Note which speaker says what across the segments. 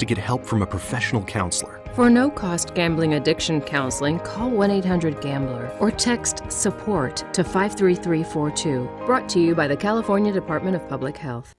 Speaker 1: to get help from a professional counselor.
Speaker 2: For no-cost gambling addiction counseling, call 1-800-GAMBLER or text SUPPORT to 53342. Brought to you by the California Department of Public Health.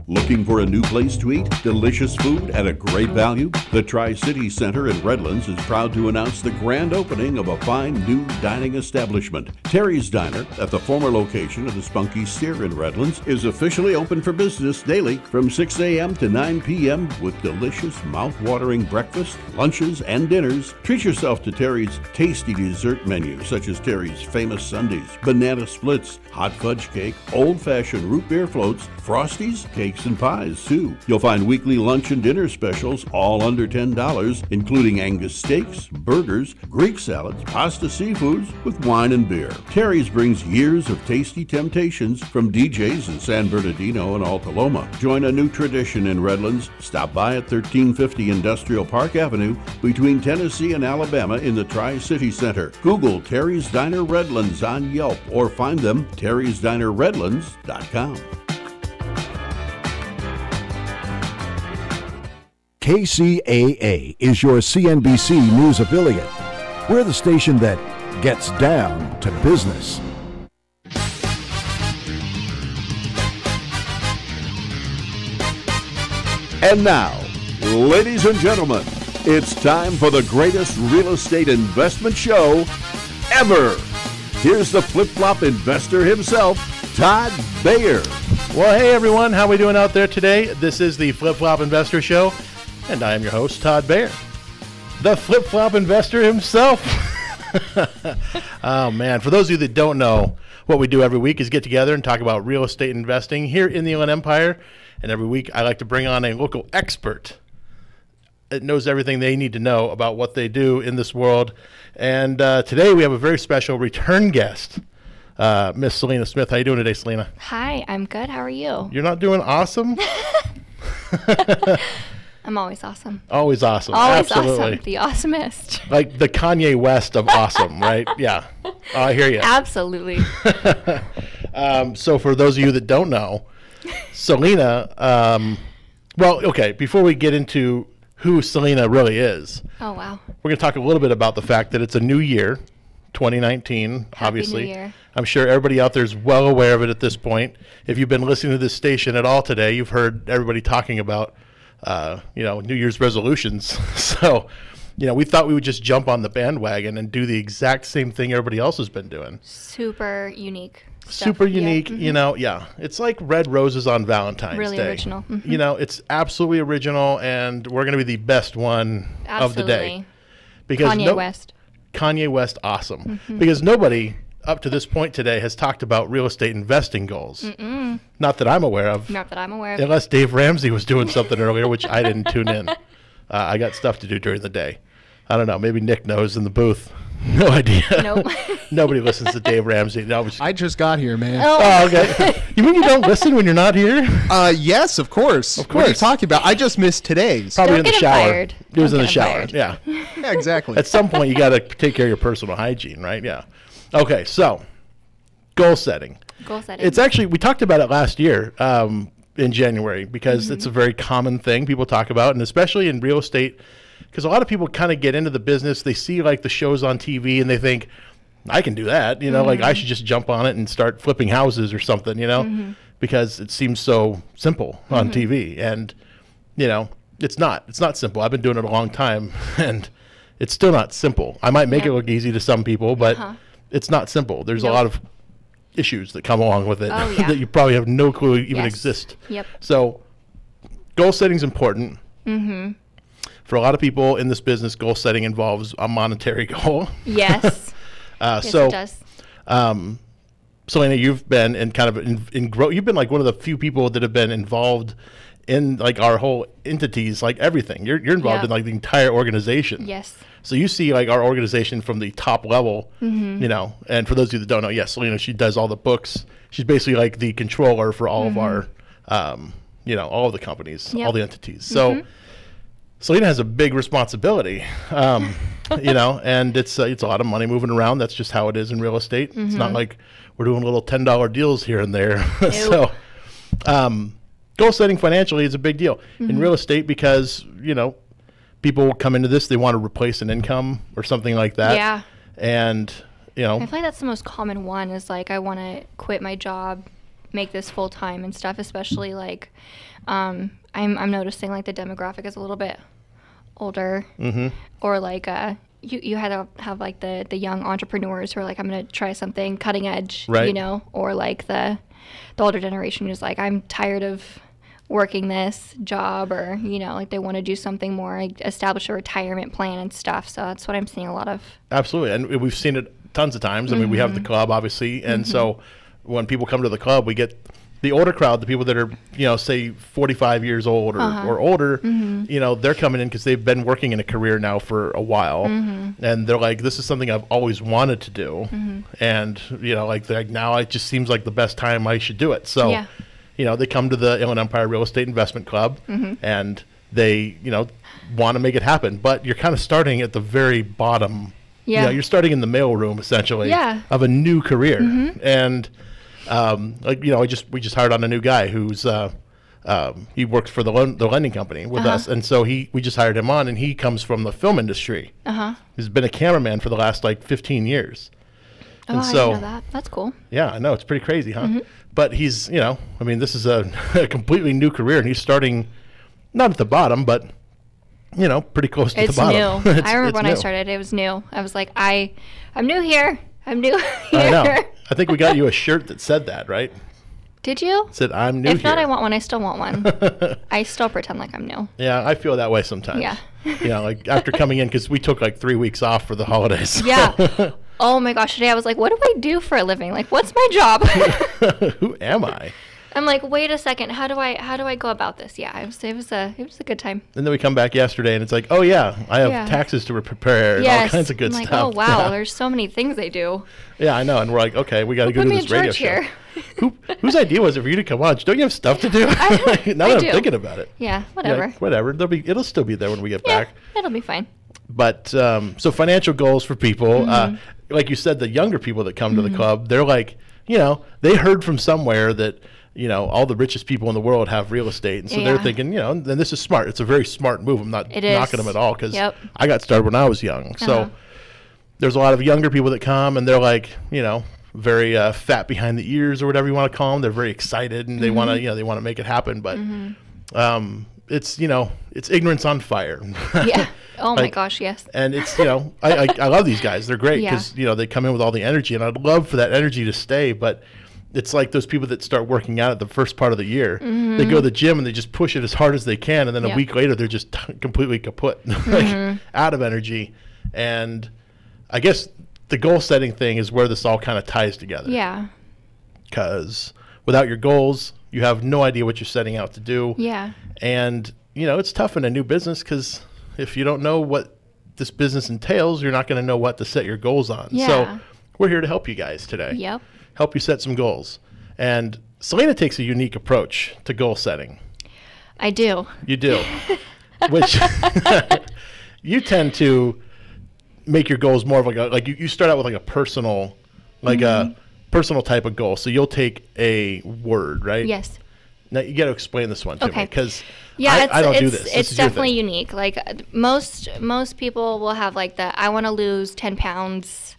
Speaker 3: Looking for a new place to eat? Delicious food at a great value? The Tri-City Center in Redlands is proud to announce the grand opening of a fine new dining establishment. Terry's Diner, at the former location of the Spunky Steer in Redlands, is officially open for business daily from 6 a.m. to 9 p.m. with delicious, mouth-watering breakfast, lunches, and dinners. Treat yourself to Terry's tasty dessert menu, such as Terry's famous sundaes, banana splits, hot fudge cake, old-fashioned root beer floats, Frosties, cakes, and pies, too. You'll find weekly lunch and dinner specials, all under $10, including Angus steaks, burgers, Greek salads, pasta seafoods with wine and beer. Terry's brings years of tasty temptations from DJs in San Bernardino and Alta Loma. Join a new tradition in Redlands. Stop by at 1350 Industrial Park Avenue between Tennessee and Alabama in the Tri-City Center. Google Terry's Diner Redlands on Yelp or find them terrysdinerredlands.com.
Speaker 4: KCAA is your CNBC News affiliate. We're the station that gets down to business.
Speaker 3: And now, ladies and gentlemen, it's time for the greatest real estate investment show ever. Here's the flip-flop investor himself, Todd Bayer.
Speaker 5: Well, hey everyone, how we doing out there today? This is the Flip-Flop Investor Show, and I am your host, Todd Bayer, the Flip-Flop Investor himself. Oh man, for those of you that don't know, what we do every week is get together and talk about real estate investing here in the Inland Empire, and every week I like to bring on a local expert that knows everything they need to know about what they do in this world. And today we have a very special return guest, Miss Selena Smith. How you doing today, Selena?
Speaker 6: Hi, I'm good. How are you?
Speaker 5: You're not doing awesome?
Speaker 6: I'm always awesome.
Speaker 5: Always awesome.
Speaker 6: Always
Speaker 5: Absolutely.
Speaker 6: awesome. The awesomest.
Speaker 5: Like the Kanye West of awesome, right? Yeah. I hear you.
Speaker 6: Absolutely.
Speaker 5: So for those of you that don't know, Selena, well, okay, before we get into who Selena really is.
Speaker 6: Oh, wow.
Speaker 5: We're going to talk a little bit about the fact that it's a new year, 2019,
Speaker 6: Happy
Speaker 5: obviously.
Speaker 6: New Year.
Speaker 5: I'm sure everybody out there is well aware of it at this point. If you've been listening to this station at all today, you've heard everybody talking about, New Year's resolutions. So, we thought we would just jump on the bandwagon and do the exact same thing everybody else has been doing.
Speaker 6: Super unique.
Speaker 5: Super unique,
Speaker 6: Yeah. Mm-hmm.
Speaker 5: It's like red roses on Valentine's
Speaker 6: Really
Speaker 5: Day.
Speaker 6: original. Mm-hmm.
Speaker 5: It's absolutely original, and we're going to be the best one of the day. Because Kanye West, awesome.
Speaker 6: Mm-hmm.
Speaker 5: Because nobody up to this point today has talked about real estate investing goals.
Speaker 6: Mm-mm.
Speaker 5: Not that I'm aware of.
Speaker 6: Not that I'm aware of.
Speaker 5: Unless Dave Ramsey was doing something earlier, which I didn't tune in. I got stuff to do during the day. I don't know. Maybe Nick knows in the booth. No idea.
Speaker 6: Nope.
Speaker 5: Nobody listens to Dave Ramsey. No,
Speaker 7: I just got here, man.
Speaker 5: Oh, okay. You mean you don't listen when you're not here?
Speaker 7: Yes, of course. What are you talking about? I just missed today's.
Speaker 5: Probably
Speaker 6: Don't
Speaker 5: in the
Speaker 6: get him
Speaker 5: shower.
Speaker 6: fired.
Speaker 5: It was
Speaker 6: Don't
Speaker 5: in the
Speaker 6: get him
Speaker 5: shower.
Speaker 6: fired.
Speaker 5: Yeah.
Speaker 7: Yeah, exactly.
Speaker 5: At some point, you got to take care of your personal hygiene, right? Yeah. Okay, so goal setting.
Speaker 6: Goal setting.
Speaker 5: It's actually, we talked about it last year in January because it's a very common thing people talk about, and especially in real estate, because a lot of people kind of get into the business. They see like the shows on TV and they think, I can do that. Like I should just jump on it and start flipping houses or something, because it seems so simple on TV. And, it's not. It's not simple. I've been doing it a long time and it's still not simple. I might make it look easy to some people, but it's not simple. There's a lot of issues that come along with it that you probably have no clue even exist.
Speaker 6: Yep.
Speaker 5: So goal setting is important. For a lot of people in this business, goal setting involves a monetary goal.
Speaker 6: Yes. Yes,
Speaker 5: so
Speaker 6: it does.
Speaker 5: Selena, you've been in kind of in growth. You've been like one of the few people that have been involved in like our whole entities, like everything. You're involved in like the entire organization.
Speaker 6: Yes.
Speaker 5: So you see like our organization from the top level, and for those of you that don't know, yes, Selena, she does all the books. She's basically like the controller for all of our, all of the companies, all the entities. So Selena has a big responsibility, and it's a lot of money moving around. That's just how it is in real estate. It's not like we're doing little $10 deals here and there.
Speaker 6: Nope.
Speaker 5: So goal setting financially is a big deal in real estate because, people come into this, they want to replace an income or something like that.
Speaker 6: Yeah.
Speaker 5: And,
Speaker 6: I feel like that's the most common one is like, I want to quit my job, make this full time and stuff, especially like, I'm noticing like the demographic is a little bit older or like, you had to have like the young entrepreneurs who are like, I'm going to try something cutting edge,
Speaker 5: right.
Speaker 6: Or like the older generation who's like, I'm tired of working this job, or like they want to do something more, like establish a retirement plan and stuff. So that's what I'm seeing a lot of.
Speaker 5: Absolutely. And we've seen it tons of times. I mean, we have the club obviously, and so when people come to the club, we get the older crowd, the people that are say 45 years old or older. They're coming in because they've been working in a career now for a while, and they're like, this is something I've always wanted to do, and like now it just seems like the best time I should do it. So they come to the Inland Empire Real Estate Investment Club, and they, want to make it happen. But you're kind of starting at the very bottom. Yeah. You're starting in the mailroom, essentially, of a new career. And, we just hired on a new guy who's, he works for the lending company with us. And so we just hired him on, and he comes from the film industry. He's been a cameraman for the last, 15 years. And
Speaker 6: I didn't know that. That's cool.
Speaker 5: Yeah, I know. It's pretty crazy, huh? But he's, this is a completely new career, and he's starting not at the bottom, but, pretty close to the bottom.
Speaker 6: It's new. I remember when I started, it was new. I was like, I'm new here. I'm new here.
Speaker 5: I know. I think we got you a shirt that said that, right?
Speaker 6: Did you?
Speaker 5: It said, I'm new here.
Speaker 6: If not, I want one. I still want one. I still pretend like I'm new.
Speaker 5: Yeah, I feel that way sometimes.
Speaker 6: Yeah.
Speaker 5: Like after coming in, because we took 3 weeks off for the holidays.
Speaker 6: Yeah. Oh my gosh, today I was like, what do I do for a living? Like, what's my job?
Speaker 5: Who am I?
Speaker 6: I'm like, wait a second, how do I go about this? Yeah, it was a good time.
Speaker 5: And then we come back yesterday, and it's like, oh yeah, I have taxes to prepare and all kinds of good stuff.
Speaker 6: Oh wow, there's so many things they do.
Speaker 5: Yeah, I know, and we're like, okay, we got to go to this radio show.
Speaker 6: Here.
Speaker 5: Whose idea was it for you to come on? Don't you have stuff to do? Now that I'm thinking about it.
Speaker 6: Yeah, whatever.
Speaker 5: Whatever. It'll still be there when we get back.
Speaker 6: It'll be fine.
Speaker 5: But so financial goals for people, like you said, the younger people that come to the club, they're like, they heard from somewhere that, all the richest people in the world have real estate. And so they're thinking, and this is smart. It's a very smart move. I'm not knocking them at all because I got started when I was young. So there's a lot of younger people that come, and they're like, very fat behind the ears or whatever you want to call them. They're very excited, and they want to, they want to make it happen. But it's, it's ignorance on fire.
Speaker 6: Yeah. Oh my gosh, yes.
Speaker 5: And it's, I love these guys. They're great because, they come in with all the energy, and I'd love for that energy to stay. But it's like those people that start working out at the first part of the year. They go to the gym and they just push it as hard as they can. And then a week later, they're just completely kaput, out of energy. And I guess the goal setting thing is where this all kind of ties together.
Speaker 6: Yeah.
Speaker 5: Because without your goals, you have no idea what you're setting out to do.
Speaker 6: Yeah.
Speaker 5: And, it's tough in a new business because if you don't know what this business entails, you're not going to know what to set your goals on.
Speaker 6: Yeah.
Speaker 5: So we're here to help you guys today.
Speaker 6: Yep.
Speaker 5: Help you set some goals. And Selena takes a unique approach to goal setting.
Speaker 6: I do.
Speaker 5: You do. Which you tend to make your goals more of like you start out with a personal, a personal type of goal. So you'll take a word, right?
Speaker 6: Yes.
Speaker 5: Now you got to explain this one to me because
Speaker 6: I
Speaker 5: don't do this.
Speaker 6: It's definitely unique. Like most people will have I want to lose 10 pounds,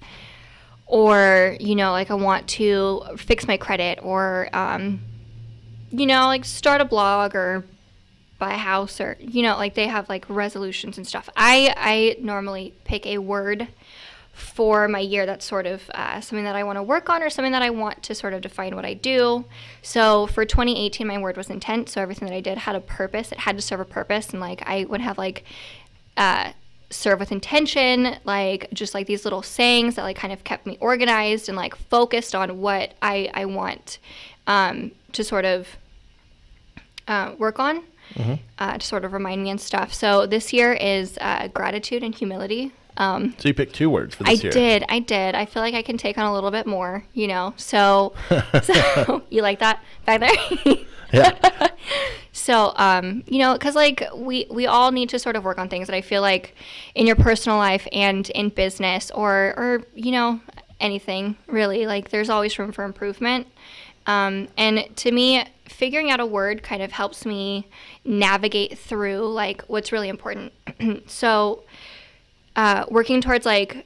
Speaker 6: or I want to fix my credit, or start a blog or buy a house, or they have resolutions and stuff. I normally pick a word for my year that's sort of something that I want to work on, or something that I want to sort of define what I do. So for 2018, my word was intent. So everything that I did had a purpose. It had to serve a purpose. And I would have serve with intention, just these little sayings that kind of kept me organized and focused on what I want to sort of work on, to sort of remind me and stuff. So this year is gratitude and humility.
Speaker 5: So you picked 2 words for this year.
Speaker 6: I did. I feel like I can take on a little bit more, So you like that back there?
Speaker 5: Yeah.
Speaker 6: So, because we all need to sort of work on things that I feel like in your personal life and in business or anything really, there's always room for improvement. And to me, figuring out a word kind of helps me navigate through like what's really important. So working towards like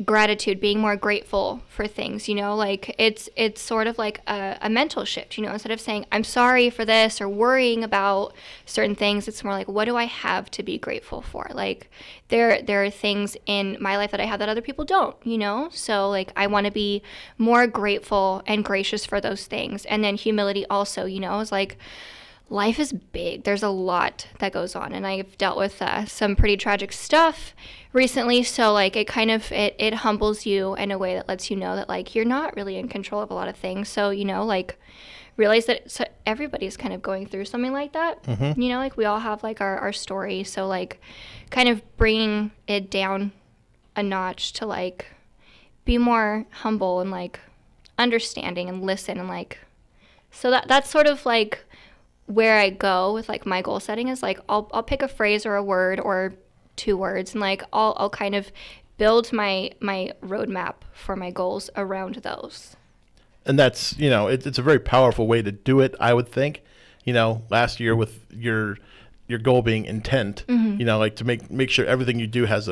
Speaker 6: gratitude, being more grateful for things, you know, like it's sort of like a mental shift, you know, instead of saying I'm sorry for this or worrying about certain things, it's more like, what do I have to be grateful for? Like there are things in my life that I have that other people don't, you know, so like I want to be more grateful and gracious for those things. And then humility also, you know, is like life is big. There's a lot that goes on, and I've dealt with some pretty tragic stuff recently. So like it kind of it humbles you in a way that lets you know that like you're not really in control of a lot of things. So you know, like realize that everybody's kind of going through something like that. Mm-hmm. You know, like we all have like our story. So like kind of bringing it down a notch to like be more humble and like understanding and listen and like so that's sort of like where I go with like my goal setting is like I'll pick a phrase or a word or 2 words and like I'll kind of build my roadmap for my goals around those.
Speaker 5: And that's, you know, it's a very powerful way to do it, I would think. You know, last year with your goal being intent, mm-hmm. you know, like to make sure everything you do has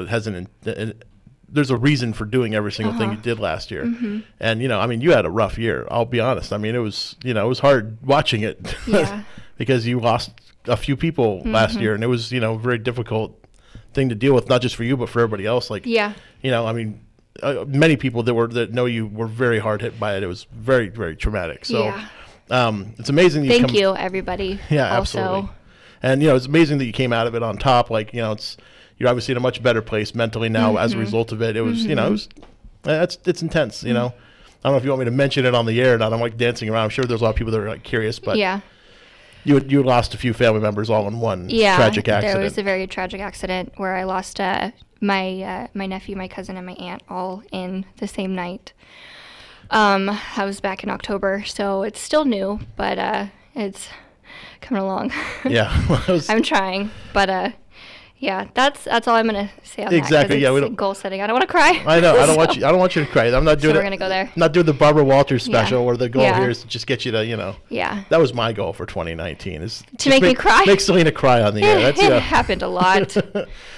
Speaker 5: there's a reason for doing every single thing you did last year. Mm-hmm. And, you know, I mean, you had a rough year, I'll be honest. I mean, it was hard watching it
Speaker 6: yeah.
Speaker 5: because you lost a few people mm-hmm. last year, and it was, you know, a very difficult thing to deal with, not just for you, but for everybody else. Like,
Speaker 6: yeah.
Speaker 5: you know, I mean, many people that know you were very hard hit by it. It was very, very traumatic. So
Speaker 6: yeah.
Speaker 5: It's amazing.
Speaker 6: Thank you, everybody.
Speaker 5: Yeah,
Speaker 6: also.
Speaker 5: Absolutely. And, you know, it's amazing that you came out of it on top. Like, you know, you're obviously in a much better place mentally now mm-hmm. as a result of it. It was, mm-hmm. you know, it's intense, you know. I don't know if you want me to mention it on the air or not. I'm like dancing around. I'm sure there's a lot of people that are like curious, but
Speaker 6: yeah.
Speaker 5: You lost a few family members all in one tragic accident.
Speaker 6: There was a very tragic accident where I lost my nephew, my cousin, and my aunt all in the same night. I was back in October, so it's still new, but it's coming along.
Speaker 5: Yeah.
Speaker 6: I'm trying, but yeah, that's all I'm gonna say on
Speaker 5: exactly.
Speaker 6: that.
Speaker 5: Yeah, we don't
Speaker 6: goal setting. I don't want to cry.
Speaker 5: I know. I don't want you to cry. I'm not doing.
Speaker 6: So we're gonna go there.
Speaker 5: Not doing the Barbara Walters special,
Speaker 6: yeah.
Speaker 5: where the goal
Speaker 6: yeah.
Speaker 5: here is to just get you to, you know.
Speaker 6: Yeah.
Speaker 5: That was my goal for 2019. Is
Speaker 6: to make me cry.
Speaker 5: Make Selena cry on the air. That's
Speaker 6: it happened a lot.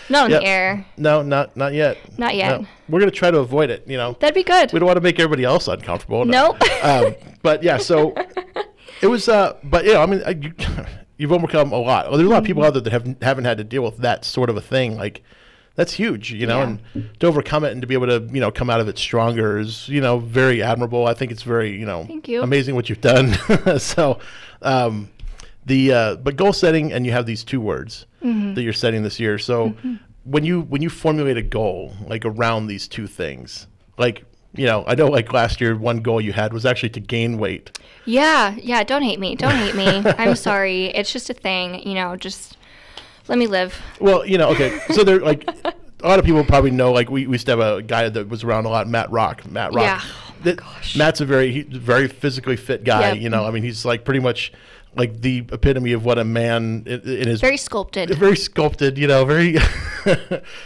Speaker 6: Not on the air.
Speaker 5: No, not yet.
Speaker 6: Not yet.
Speaker 5: No. We're gonna try to avoid it. You know.
Speaker 6: That'd be good.
Speaker 5: We don't want to make everybody else uncomfortable.
Speaker 6: No.
Speaker 5: But yeah, so it was. But yeah, I mean. You've overcome a lot. Well, there's a lot of people out there that haven't had to deal with that sort of a thing. Like, that's huge, you know,
Speaker 6: yeah.
Speaker 5: and to overcome it and to be able to, you know, come out of it stronger is, you know, very admirable. I think it's very, you know,
Speaker 6: Thank you.
Speaker 5: Amazing what you've done. So, but goal setting, and you have these 2 words mm-hmm. that you're setting this year. So mm-hmm. when you formulate a goal, like around these 2 things, like, you know, I know like last year, one goal you had was actually to gain weight.
Speaker 6: Yeah. Don't hate me. I'm sorry. It's just a thing, you know, just let me live.
Speaker 5: Well, you know, okay. So there, like, a lot of people probably know, like, we used to have a guy that was around a lot, Matt Rock.
Speaker 6: Yeah. Oh gosh.
Speaker 5: Matt's a very physically fit guy,
Speaker 6: yep.
Speaker 5: you know. I mean, he's like pretty much like the epitome of what a man in his
Speaker 6: very sculpted,
Speaker 5: you know, very,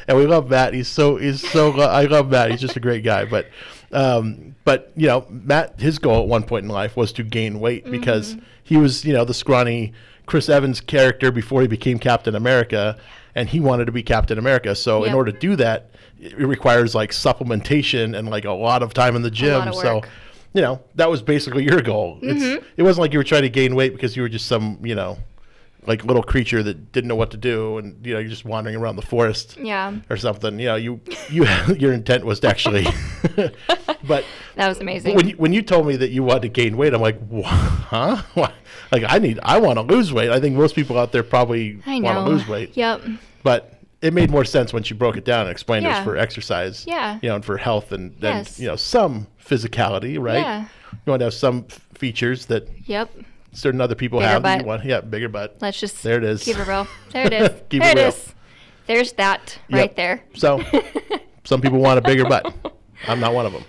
Speaker 5: and we love Matt. He's so, I love Matt. He's just a great guy. But you know, Matt, his goal at one point in life was to gain weight mm-hmm. because he was, you know, the scrawny Chris Evans character before he became Captain America, and he wanted to be Captain America. So
Speaker 6: yep.
Speaker 5: in order to do that, it requires like supplementation and like a lot of time in the gym. So, you know, that was basically your goal.
Speaker 6: Mm-hmm.
Speaker 5: It wasn't like you were trying to gain weight because you were just some, you know, like little creature that didn't know what to do, and you know, you're just wandering around the forest or something. You know, you your intent was to actually but
Speaker 6: that was amazing.
Speaker 5: When you told me that you wanted to gain weight, I'm like, huh? Like I want to lose weight. I think most people out there probably want to lose weight.
Speaker 6: Yep.
Speaker 5: But it made more sense once you broke it down and explained it was for exercise.
Speaker 6: Yeah.
Speaker 5: You know, and for health and
Speaker 6: yes.
Speaker 5: you know, some physicality, right?
Speaker 6: Yeah.
Speaker 5: You want to have some features that
Speaker 6: yep.
Speaker 5: certain other people
Speaker 6: bigger
Speaker 5: have.
Speaker 6: Butt.
Speaker 5: That you want, bigger butt.
Speaker 6: Let's just
Speaker 5: there it is.
Speaker 6: Keep it real. There it is.
Speaker 5: Keep
Speaker 6: there
Speaker 5: it
Speaker 6: it
Speaker 5: real.
Speaker 6: is. There's that right there.
Speaker 5: So some people want a bigger butt. I'm not one of them.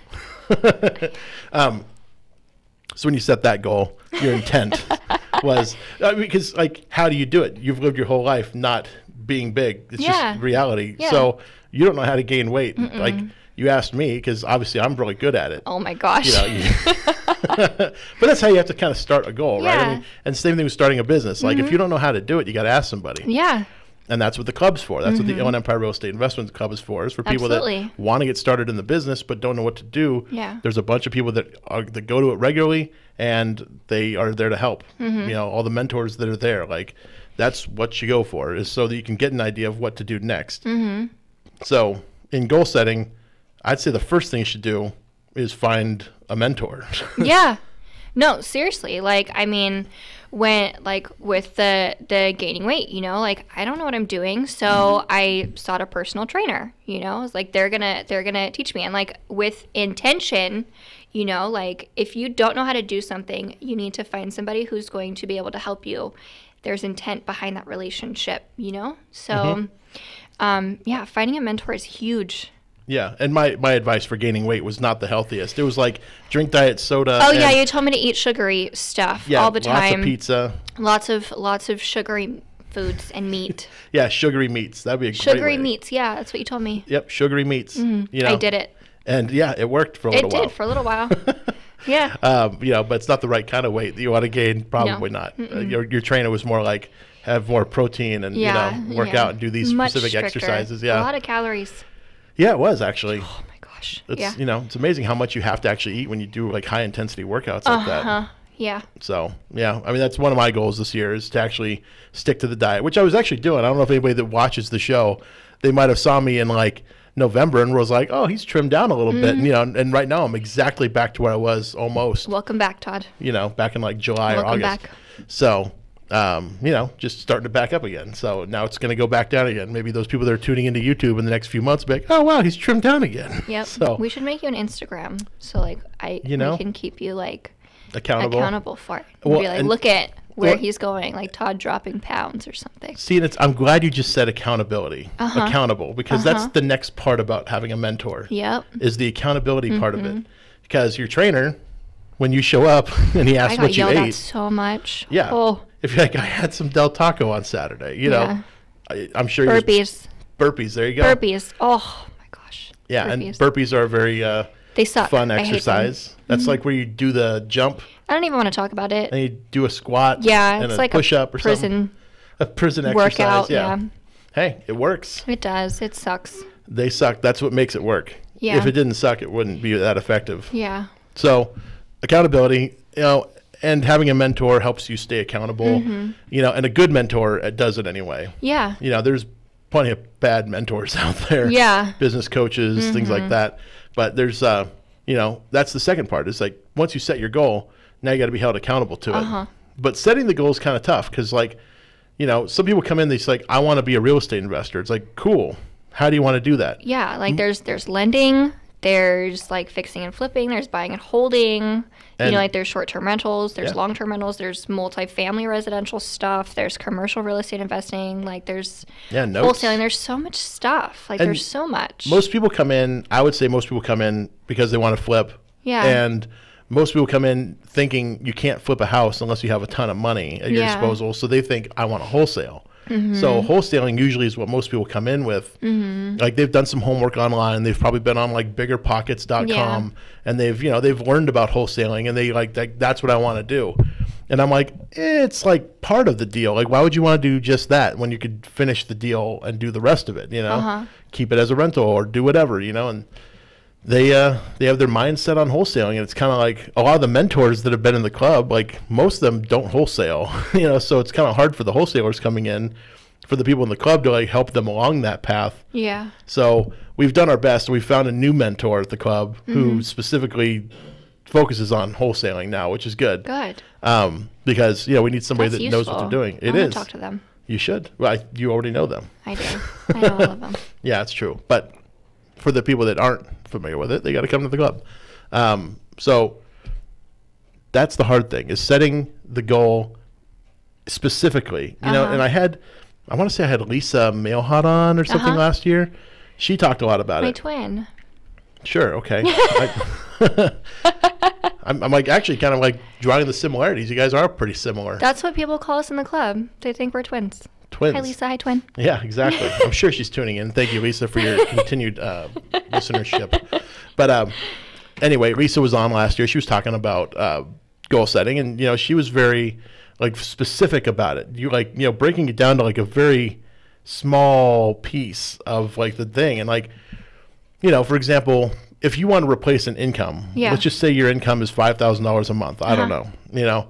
Speaker 5: So when you set that goal, your intent was because like, how do you do it? You've lived your whole life not being big. It's just reality.
Speaker 6: Yeah.
Speaker 5: So you don't know how to gain weight. Like you asked me, because obviously I'm really good at it.
Speaker 6: Oh my gosh.
Speaker 5: But that's how you have to kind of start a goal, right?
Speaker 6: Yeah.
Speaker 5: And same thing with starting a business. Like if you don't know how to do it, you got to ask somebody.
Speaker 6: Yeah.
Speaker 5: And that's what the club's for. That's what the Inland Empire Real Estate Investment Club is for. Is for people that want to get started in the business but don't know what to do.
Speaker 6: Yeah.
Speaker 5: There's a bunch of people that go to it regularly, and they are there to help. All the mentors that are there. Like that's what you go for, is so that you can get an idea of what to do next. So in goal setting, I'd say the first thing you should do is find a mentor.
Speaker 6: Yeah. No, seriously. Like, I mean, when, like, with the gaining weight, like, I don't know what I'm doing. So I sought a personal trainer, it's like, they're gonna teach me. And like with intention, like if you don't know how to do something, you need to find somebody who's going to be able to help you. There's intent behind that relationship, So, yeah, finding a mentor is huge.
Speaker 5: Yeah, and my advice for gaining weight was not the healthiest. It was like drink diet soda.
Speaker 6: Oh yeah, you told me to eat sugary stuff all the time.
Speaker 5: Lots of pizza.
Speaker 6: Lots of sugary foods and meat.
Speaker 5: Yeah, sugary meats. That'd be a
Speaker 6: sugary
Speaker 5: great way.
Speaker 6: meats. Yeah, that's what you told me.
Speaker 5: Yep, sugary meats.
Speaker 6: I did it.
Speaker 5: And yeah, it worked for a little while.
Speaker 6: It did for a little while. Yeah.
Speaker 5: But it's not the right kind of weight that you want to gain. Probably not. Your trainer was more like have more protein and work out and do these specific exercises. Yeah.
Speaker 6: A lot of calories.
Speaker 5: Yeah, it was actually.
Speaker 6: Oh my gosh.
Speaker 5: It's it's amazing how much you have to actually eat when you do like high intensity workouts like that.
Speaker 6: Yeah.
Speaker 5: So yeah, I mean that's one of my goals this year is to actually stick to the diet, which I was actually doing. I don't know if anybody that watches the show, they might have saw me in like November and was like, oh, he's trimmed down a little bit, and right now I'm exactly back to where I was almost.
Speaker 6: Welcome back, Todd.
Speaker 5: Back in like July or August. Back. So. Just starting to back up again. So now it's going to go back down again. Maybe those people that are tuning into YouTube in the next few months will be like, oh, wow, he's trimmed down again.
Speaker 6: Yep.
Speaker 5: So
Speaker 6: we should make you an Instagram. So like we can keep you like accountable for it. Well, be like, look at where he's going, like Todd dropping pounds or something.
Speaker 5: See, and I'm glad you just said accountability. Accountable, because that's the next part about having a mentor.
Speaker 6: Yep.
Speaker 5: Is the accountability part of it. Because your trainer, when you show up and he asks what you ate. I got yelled at
Speaker 6: so much.
Speaker 5: Yeah.
Speaker 6: Oh.
Speaker 5: If you're like, I had some Del Taco on Saturday, I'm sure
Speaker 6: burpees.
Speaker 5: Burpees, there you go.
Speaker 6: Burpees. Oh my gosh.
Speaker 5: Yeah, burpees. And burpees are a very
Speaker 6: they suck.
Speaker 5: Fun exercise. That's like where you do the jump.
Speaker 6: I don't even want to talk about it.
Speaker 5: And you do a squat.
Speaker 6: Yeah,
Speaker 5: and
Speaker 6: it's
Speaker 5: a
Speaker 6: like
Speaker 5: push-up or
Speaker 6: prison
Speaker 5: something. A prison
Speaker 6: workout,
Speaker 5: exercise. Yeah. Hey, it works.
Speaker 6: It does. It sucks.
Speaker 5: They suck. That's what makes it work.
Speaker 6: Yeah.
Speaker 5: If it didn't suck, it wouldn't be that effective.
Speaker 6: Yeah.
Speaker 5: So, accountability, and having a mentor helps you stay accountable, and a good mentor does it anyway.
Speaker 6: Yeah.
Speaker 5: There's plenty of bad mentors out there.
Speaker 6: Yeah.
Speaker 5: Business coaches, things like that. But there's, that's the second part. It's like once you set your goal, now you got to be held accountable to it. But setting the goal is kind of tough because, like, some people come in, they're like, I want to be a real estate investor. It's like, cool. How do you want to do that?
Speaker 6: Yeah. Like there's lending. There's like fixing and flipping. There's buying and holding. Like there's short-term rentals. There's long-term rentals. There's multifamily residential stuff. There's commercial real estate investing. Like there's wholesaling. There's so much stuff. Like there's so much.
Speaker 5: Most people come in, I would say most people come in because they want to flip.
Speaker 6: Yeah.
Speaker 5: And most people come in thinking you can't flip a house unless you have a ton of money at your disposal. So they think, I want to wholesale. So wholesaling usually is what most people come in with. Like they've done some homework online. They've probably been on like biggerpockets.com and they've learned about wholesaling and they like that's what I want to do. And I'm like, it's like part of the deal. Like why would you want to do just that when you could finish the deal and do the rest of it, keep it as a rental or do whatever, and they have their mindset on wholesaling, and it's kind of like a lot of the mentors that have been in the club, like most of them don't wholesale, so it's kind of hard for the wholesalers coming in, for the people in the club to like help them along that path.
Speaker 6: Yeah.
Speaker 5: So we've done our best. We found a new mentor at the club who specifically focuses on wholesaling now, which is good.
Speaker 6: Good.
Speaker 5: Because we need somebody
Speaker 6: That's
Speaker 5: that
Speaker 6: useful.
Speaker 5: knows what they're doing.
Speaker 6: I want to talk to them.
Speaker 5: You should. Well, you already know them.
Speaker 6: I do. I know all of them.
Speaker 5: Yeah, it's true. But for the people that aren't familiar with it, they got to come to the club. So that's the hard thing, is setting the goal specifically. And I want to say I had Lisa Mailhot on or something last year. She talked a lot about
Speaker 6: My
Speaker 5: it.
Speaker 6: twin.
Speaker 5: Sure, okay. I'm like actually kind of like drawing the similarities. You guys are pretty similar.
Speaker 6: That's what people call us in the club. They think we're twins.
Speaker 5: Twins.
Speaker 6: Hi, Lisa. Hi, twin.
Speaker 5: Yeah, exactly. I'm sure she's tuning in. Thank you, Lisa, for your continued listenership. But anyway, Risa was on last year. She was talking about goal setting, and she was very like specific about it. You like breaking it down to like a very small piece of like the thing, and like for example, if you want to replace an income, let's just say your income is $5,000 a month. I don't know.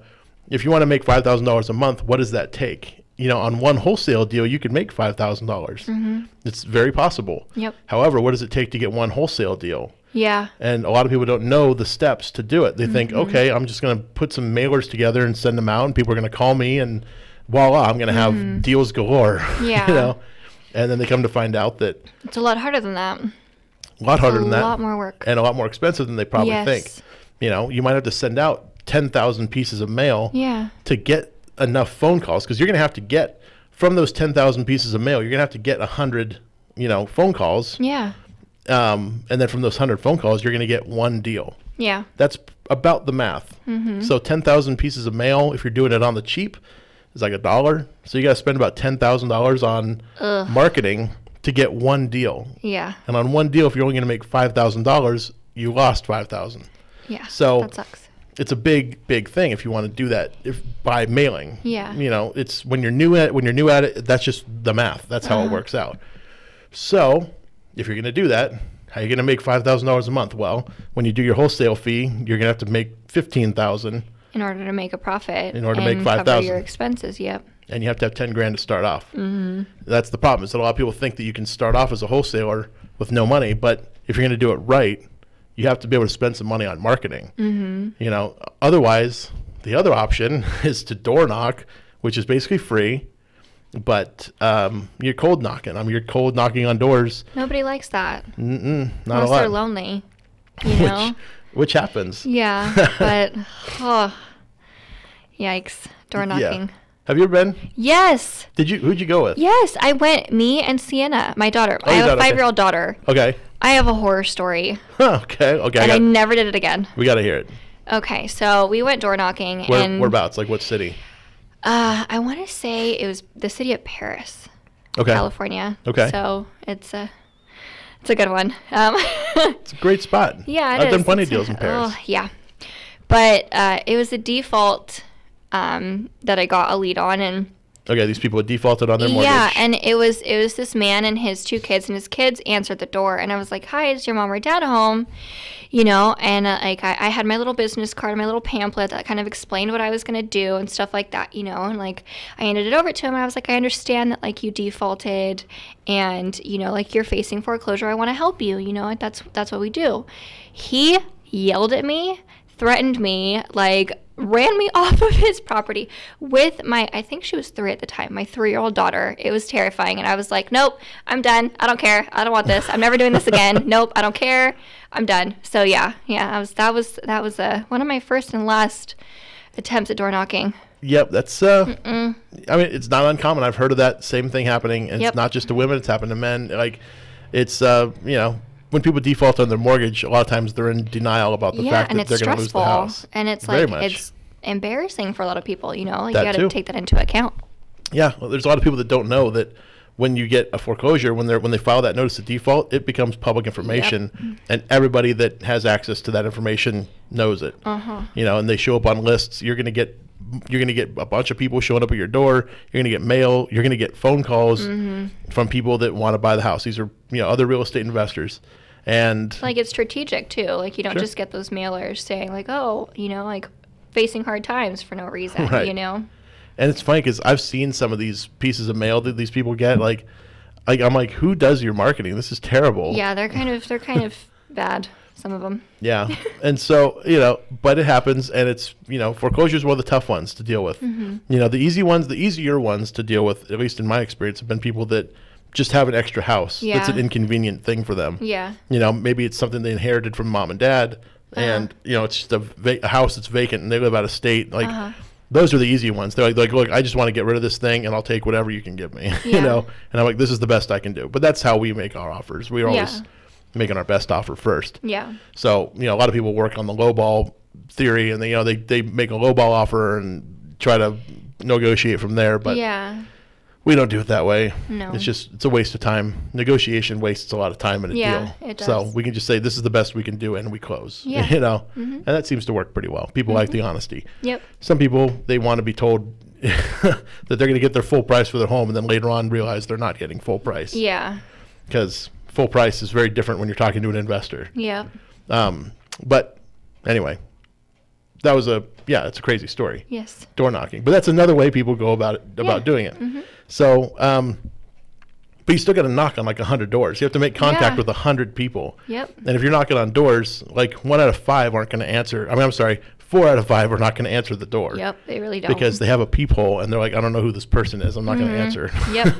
Speaker 5: If you want to make $5,000 a month, what does that take? On one wholesale deal, you could make $5,000. It's very possible.
Speaker 6: Yep.
Speaker 5: However, what does it take to get one wholesale deal?
Speaker 6: Yeah.
Speaker 5: And a lot of people don't know the steps to do it. They think, okay, I'm just going to put some mailers together and send them out, and people are going to call me, and voila, I'm going to have deals galore.
Speaker 6: Yeah.
Speaker 5: And then they come to find out that
Speaker 6: it's a lot harder than that.
Speaker 5: A lot harder than that.
Speaker 6: A lot more work.
Speaker 5: And a lot more expensive than they probably think. You might have to send out 10,000 pieces of mail to get enough phone calls, because you're going to have to get from those 10,000 pieces of mail, you're going to have to get 100, phone calls.
Speaker 6: Yeah.
Speaker 5: And then from those 100 phone calls, you're going to get one deal.
Speaker 6: Yeah.
Speaker 5: That's about the math. So 10,000 pieces of mail, if you're doing it on the cheap, is like $1. So you got to spend about $10,000 on marketing to get one deal.
Speaker 6: Yeah.
Speaker 5: And on one deal, if you're only going to make $5,000, you lost $5,000.
Speaker 6: Yeah.
Speaker 5: So
Speaker 6: that sucks.
Speaker 5: It's a big thing if you want to do that by mailing.
Speaker 6: Yeah.
Speaker 5: It's when you're new at it, that's just the math. That's how it works out. So if you're going to do that, how are you going to make $5,000 a month? Well, when you do your wholesale fee, you're going to have to make $15,000
Speaker 6: in order to make a profit.
Speaker 5: In order to make $5,000.
Speaker 6: Cover your expenses. Yep.
Speaker 5: And you have to have $10,000 to start off. That's the problem. Is that a lot of people think that you can start off as a wholesaler with no money, but if you're going to do it right, you have to be able to spend some money on marketing. Otherwise, the other option is to door knock, which is basically free, but you're cold knocking. You're cold knocking on doors.
Speaker 6: Nobody likes that.
Speaker 5: Not
Speaker 6: Unless
Speaker 5: a lot.
Speaker 6: they're lonely,
Speaker 5: Which happens.
Speaker 6: Yeah, but yikes, door knocking.
Speaker 5: Yeah. Have you ever been?
Speaker 6: Yes.
Speaker 5: Who'd you go with?
Speaker 6: Yes, I went. Me and Sienna, my daughter. I have a 5-year-old daughter.
Speaker 5: Okay.
Speaker 6: I have a horror story.
Speaker 5: Okay.
Speaker 6: And I never did it again.
Speaker 5: We got to hear it.
Speaker 6: Okay, so we went door knocking.
Speaker 5: Whereabouts? Like what city?
Speaker 6: I want to say it was the city of Paris, California.
Speaker 5: Okay.
Speaker 6: So it's a good one.
Speaker 5: It's a great spot.
Speaker 6: Yeah,
Speaker 5: I've done plenty of deals in Paris.
Speaker 6: Oh, yeah. But it was a default that I got a lead on, and
Speaker 5: okay, these people had defaulted on their mortgage.
Speaker 6: Yeah, and it was this man and his 2 kids, and his kids answered the door, and I was like, "Hi, is your mom or dad home?" And I had my little business card, my little pamphlet that kind of explained what I was gonna do and stuff like that, and like I handed it over to him, and I was like, "I understand that like you defaulted, and like you're facing foreclosure. I want to help you. Like that's what we do." He yelled at me, threatened me, like ran me off of his property with I think she was 3 at the time, my 3-year-old daughter. It was terrifying. And I was like, nope, I'm done. I don't care. I don't want this. I'm never doing this again. Nope, I don't care. I'm done. So yeah, that was one of my first and last attempts at door knocking.
Speaker 5: Yep, that's it's not uncommon. I've heard of that same thing happening, and it's not just to women, it's happened to men. Like it's when people default on their mortgage, a lot of times they're in denial about the fact that they're going to lose the house.
Speaker 6: And it's it's embarrassing for a lot of people, you got to take that into account.
Speaker 5: Yeah, well, there's a lot of people that don't know that when you get a foreclosure, when they file that notice of default, it becomes public information, and everybody that has access to that information knows it. And they show up on lists. You're going to get a bunch of people showing up at your door. You're going to get mail. You're going to get phone calls from people that want to buy the house. These are other real estate investors. And
Speaker 6: like it's strategic too. Like you don't just get those mailers saying like, oh, like facing hard times for no reason,
Speaker 5: right. And it's funny because I've seen some of these pieces of mail that these people get. Like I'm like, who does your marketing? This is terrible.
Speaker 6: Yeah, they're kind of bad. Some of them.
Speaker 5: Yeah. And so, but it happens, and it's, foreclosures were the tough ones to deal with. The easier ones to deal with, at least in my experience, have been people that just have an extra house.
Speaker 6: Yeah.
Speaker 5: That's an inconvenient thing for them.
Speaker 6: Yeah.
Speaker 5: Maybe it's something they inherited from mom and dad, and, it's just a house that's vacant, and they live out of state. Like, those are the easy ones. They're like, look, I just want to get rid of this thing, and I'll take whatever you can give me, And I'm like, this is the best I can do. But that's how we make our offers. We're always making our best offer first.
Speaker 6: Yeah.
Speaker 5: So, a lot of people work on the lowball theory, and they make a lowball offer and try to negotiate from there. But We don't do it that way.
Speaker 6: No.
Speaker 5: It's a waste of time. Negotiation wastes a lot of time in a deal.
Speaker 6: It does.
Speaker 5: So we can just say, this is the best we can do, and we close.
Speaker 6: Yeah.
Speaker 5: And that seems to work pretty well. People like the honesty.
Speaker 6: Yep.
Speaker 5: Some people, they want to be told that they're going to get their full price for their home, and then later on realize they're not getting full price.
Speaker 6: Yeah.
Speaker 5: Because full price is very different when you're talking to an investor.
Speaker 6: Yeah.
Speaker 5: But anyway, that was it's a crazy story.
Speaker 6: Yes.
Speaker 5: Door knocking. But that's another way people go about doing it. So, but you still got to knock on like 100 doors. You have to make contact with 100 people.
Speaker 6: Yep.
Speaker 5: And if you're knocking on doors, like 1 out of 5 aren't going to answer. I'm sorry, 4 out of 5 are not going to answer the door.
Speaker 6: Yep, they really don't.
Speaker 5: Because they have a peephole and they're like, I don't know who this person is. I'm not going to answer.
Speaker 6: Yep.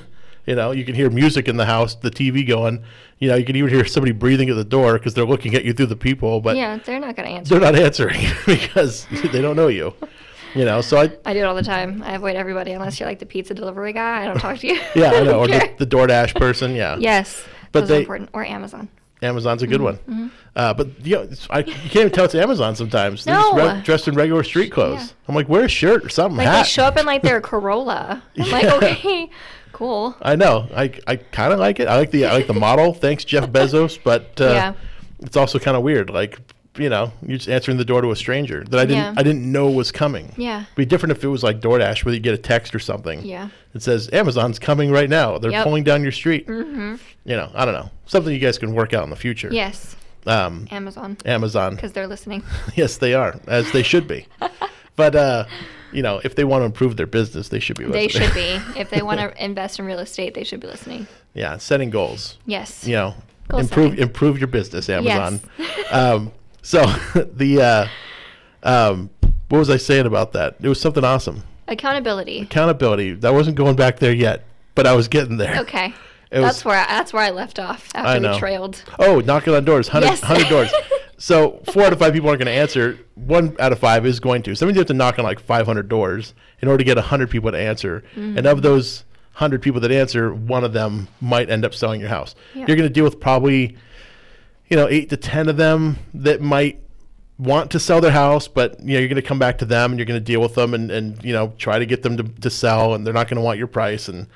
Speaker 5: You can hear music in the house, the TV going. You can even hear somebody breathing at the door because they're looking at you through the peephole. But
Speaker 6: yeah, they're not going to answer.
Speaker 5: They're not answering because they don't know you. So I
Speaker 6: do it all the time. I avoid everybody unless you're like the pizza delivery guy. I don't talk to you.
Speaker 5: Yeah, I know. Or the DoorDash person. Yeah.
Speaker 6: Yes.
Speaker 5: But
Speaker 6: those are important. Or Amazon.
Speaker 5: Amazon's a good one. But you can't even tell it's Amazon sometimes. They're just dressed in regular street clothes.
Speaker 6: Yeah.
Speaker 5: I'm like, wear a shirt or something.
Speaker 6: Like
Speaker 5: hat.
Speaker 6: they show up in like their Corolla. I'm like, okay, cool.
Speaker 5: I know. I kind of like it. I like the model. Thanks, Jeff Bezos. But it's also kind of weird. Like, you're just answering the door to a stranger that I didn't know was coming.
Speaker 6: Yeah.
Speaker 5: It'd be different if it was like DoorDash where you get a text or something.
Speaker 6: Yeah.
Speaker 5: It says Amazon's coming right now. They're pulling down your street. I don't know. Something you guys can work out in the future.
Speaker 6: Yes. Amazon. Because they're listening.
Speaker 5: Yes, they are, as they should be. But if they want to improve their business, they should be listening.
Speaker 6: They should be. If they want to invest in real estate, they should be listening.
Speaker 5: Yeah, setting goals.
Speaker 6: Yes.
Speaker 5: Improve your business, Amazon.
Speaker 6: Yes.
Speaker 5: So what was I saying about that? It was something awesome.
Speaker 6: Accountability.
Speaker 5: That wasn't going back there yet, but I was getting there.
Speaker 6: Okay. That's where I left off after we trailed.
Speaker 5: Oh, knocking on doors, 100 doors. So 4 out of 5 people aren't going to answer. 1 out of 5 is going to. So that means you have to knock on like 500 doors in order to get 100 people to answer. And of those 100 people that answer, one of them might end up selling your house. Yeah. You're going to deal with probably 8 to 10 of them that might want to sell their house, but you're going to come back to them and you're going to deal with them and try to get them to sell, and they're not going to want your price, and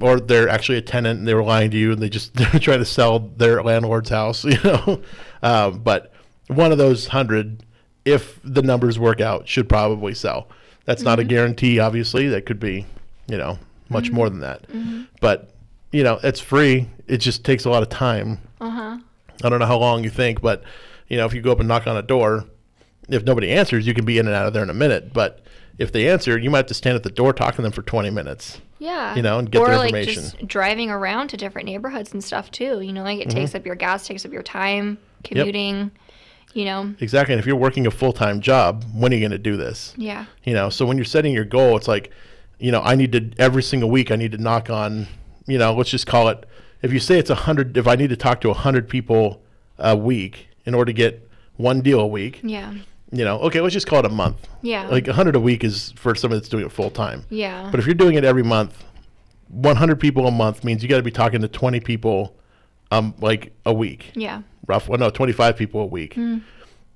Speaker 5: or they're actually a tenant and they were lying to you and they're trying to sell their landlord's house, but one of those 100, if the numbers work out, should probably sell. That's not a guarantee, obviously. That could be much more than that, but it's free. It just takes a lot of time. I don't know how long you think, but if you go up and knock on a door, if nobody answers, you can be in and out of there in a minute. But if they answer, you might have to stand at the door talking to them for 20 minutes.
Speaker 6: Yeah.
Speaker 5: And get their information.
Speaker 6: Or like just driving around to different neighborhoods and stuff too. It takes up your gas, takes up your time, commuting,
Speaker 5: Exactly. And if you're working a full-time job, when are you going to do this?
Speaker 6: Yeah.
Speaker 5: So when you're setting your goal, it's like, I need to, every single week, I need to knock on, let's just call it, if you say it's 100, if I need to talk to 100 people a week in order to get one deal a week.
Speaker 6: Yeah.
Speaker 5: Okay, let's just call it a month.
Speaker 6: Yeah.
Speaker 5: Like 100 a week is for somebody that's doing it full time.
Speaker 6: Yeah.
Speaker 5: But if you're doing it every month, 100 people a month means you got to be talking to 20 people, like a week.
Speaker 6: Yeah.
Speaker 5: 25 people a week.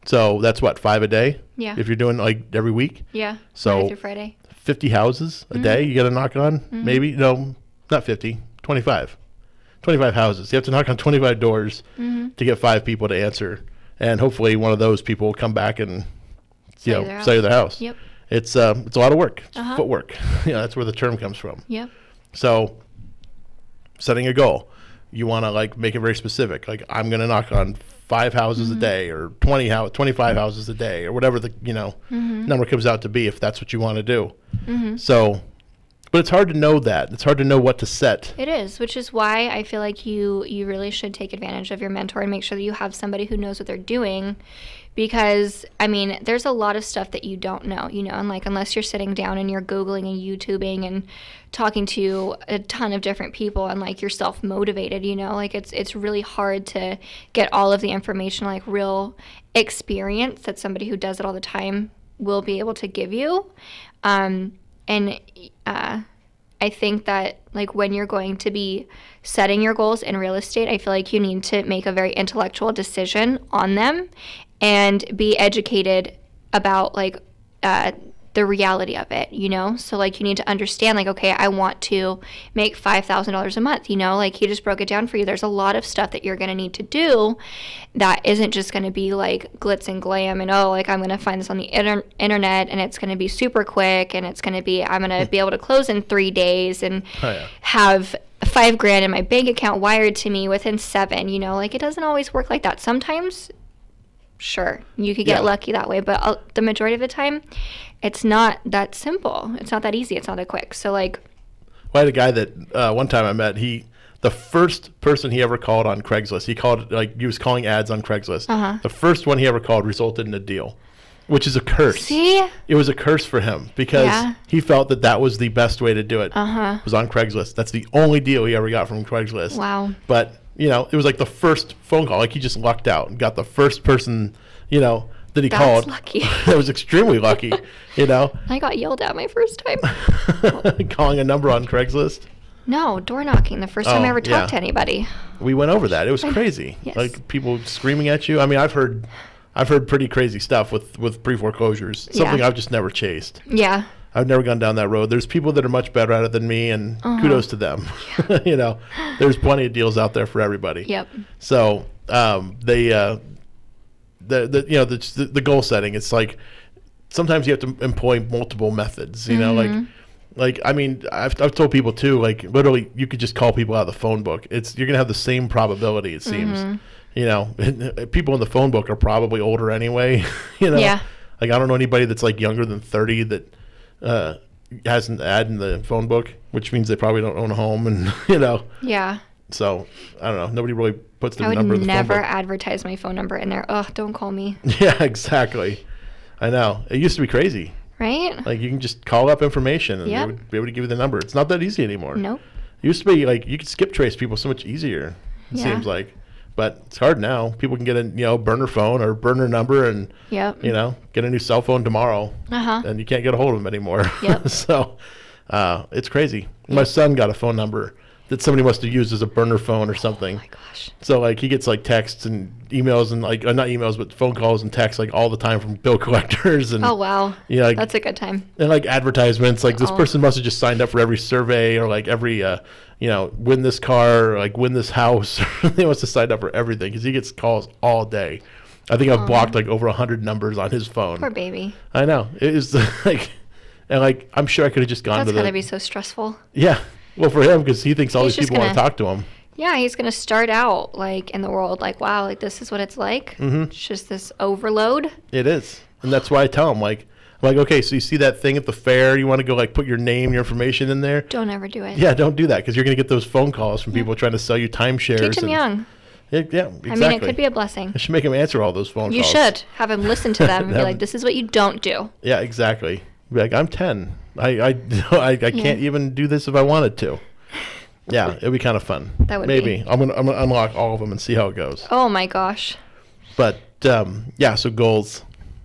Speaker 5: So that's what, 5 a day?
Speaker 6: Yeah.
Speaker 5: If you're doing like every week.
Speaker 6: Yeah.
Speaker 5: So
Speaker 6: Monday through Friday.
Speaker 5: 50 houses a day you got to knock on, maybe? No, not 50, 25. 25 houses. You have to knock on 25 doors to get 5 people to answer. And hopefully one of those people will come back and sell you their house.
Speaker 6: Yep.
Speaker 5: It's a lot of work. It's footwork. That's where the term comes from.
Speaker 6: Yep.
Speaker 5: So setting a goal. You want to like make it very specific. Like I'm going to knock on 5 houses a day or 25 houses a day or whatever the number comes out to be, if that's what you want to do. So but it's hard to know that. It's hard to know what to set.
Speaker 6: It is, which is why I feel like you really should take advantage of your mentor and make sure that you have somebody who knows what they're doing. Because, there's a lot of stuff that you don't know, and like unless you're sitting down and you're Googling and YouTubing and talking to a ton of different people and like you're self-motivated, like it's really hard to get all of the information, like real experience that somebody who does it all the time will be able to give you. I think that like when you're going to be setting your goals in real estate, I feel like you need to make a very intellectual decision on them and be educated about like the reality of it, you know? So like you need to understand like, okay, I want to make $5,000 a month, you know? Like he just broke it down for you. There's a lot of stuff that you're going to need to do that isn't just going to be like glitz and glam and like I'm going to find this on the internet and it's going to be super quick and it's going to be, I'm going to be able to close in 3 days and have $5,000 in my bank account wired to me within 7, you know? Like it doesn't always work like that. Sometimes sure, you could get lucky that way, but the majority of the time, it's not that simple. It's not that easy. It's not that quick. So, like...
Speaker 5: Well, I had a guy that one time I met, the first person he ever called on Craigslist, he was calling ads on Craigslist. The first one he ever called resulted in a deal, which is a curse.
Speaker 6: See?
Speaker 5: It was a curse for him because he felt that was the best way to do it. Was on Craigslist. That's the only deal he ever got from Craigslist.
Speaker 6: Wow.
Speaker 5: But... you know, it was like the first phone call. Like he just lucked out and got the first person, you know, that he called.
Speaker 6: That's lucky.
Speaker 5: That was extremely lucky, you know.
Speaker 6: I got yelled at my first time.
Speaker 5: Calling a number on Craigslist?
Speaker 6: No, door knocking. The first time I ever talked to anybody.
Speaker 5: We went over that. It was crazy.
Speaker 6: Yes.
Speaker 5: Like people screaming at you. I mean, I've heard pretty crazy stuff with pre-foreclosures. Something I've just never chased.
Speaker 6: Yeah.
Speaker 5: I've never gone down that road. There's people that are much better at it than me, and kudos to them. You know, there's plenty of deals out there for everybody.
Speaker 6: Yep.
Speaker 5: So the goal setting, it's like sometimes you have to employ multiple methods. You know, like I mean, I've told people too, like literally you could just call people out of the phone book. You're gonna have the same probability, it seems. You know, people in the phone book are probably older anyway. You know, like I don't know anybody that's like younger than 30 that has an ad in the phone book, which means they probably don't own a home, and you know. Yeah. So I don't know. Nobody really puts their number in the phone book. I would never
Speaker 6: advertise my phone number in there. Ugh, don't call me.
Speaker 5: Yeah, exactly. I know. It used to be crazy.
Speaker 6: Right?
Speaker 5: Like you can just call up information and they would be able to give you the number. It's not that easy anymore.
Speaker 6: Nope.
Speaker 5: It used to be like you could skip trace people so much easier. It seems like. But it's hard now. People can get a burner phone or burner number and get a new cell phone tomorrow. And you can't get a hold of them anymore. So it's crazy. My son got a phone number that somebody must have used as a burner phone or something. Oh my gosh. So like he gets like texts and emails and like not emails but phone calls and texts like all the time from bill collectors and
Speaker 6: oh wow.
Speaker 5: Yeah, like,
Speaker 6: that's a good time.
Speaker 5: And like advertisements like this person must have just signed up for every survey or like every win this car or like win this house. They must have signed up for everything because he gets calls all day. I think I've blocked like over 100 numbers on his phone.
Speaker 6: Poor baby.
Speaker 5: I know. It is like, and like I'm sure I could have just gone to
Speaker 6: That's gotta be so stressful.
Speaker 5: Yeah. Well, for him, because he thinks all these people want to talk to him.
Speaker 6: Yeah, he's going to start out like in the world like, wow, like this is what it's like. It's just this overload.
Speaker 5: It is. And that's why I tell him like, okay, so you see that thing at the fair, you want to go like put your name, your information in there?
Speaker 6: Don't ever do it.
Speaker 5: Yeah, don't do that because you're going to get those phone calls from people trying to sell you timeshares.
Speaker 6: Teach him young.
Speaker 5: Yeah, exactly.
Speaker 6: I mean, it could be a blessing.
Speaker 5: I should make him answer all those phone calls.
Speaker 6: You should. Have him listen to them and be like, this is what you don't do.
Speaker 5: Yeah, exactly. Be like, I'm 10. I can't even do this if I wanted to. Yeah, it'd be kind of fun.
Speaker 6: That would
Speaker 5: be. I'm gonna unlock all of them and see how it goes.
Speaker 6: Oh my gosh.
Speaker 5: But so goals.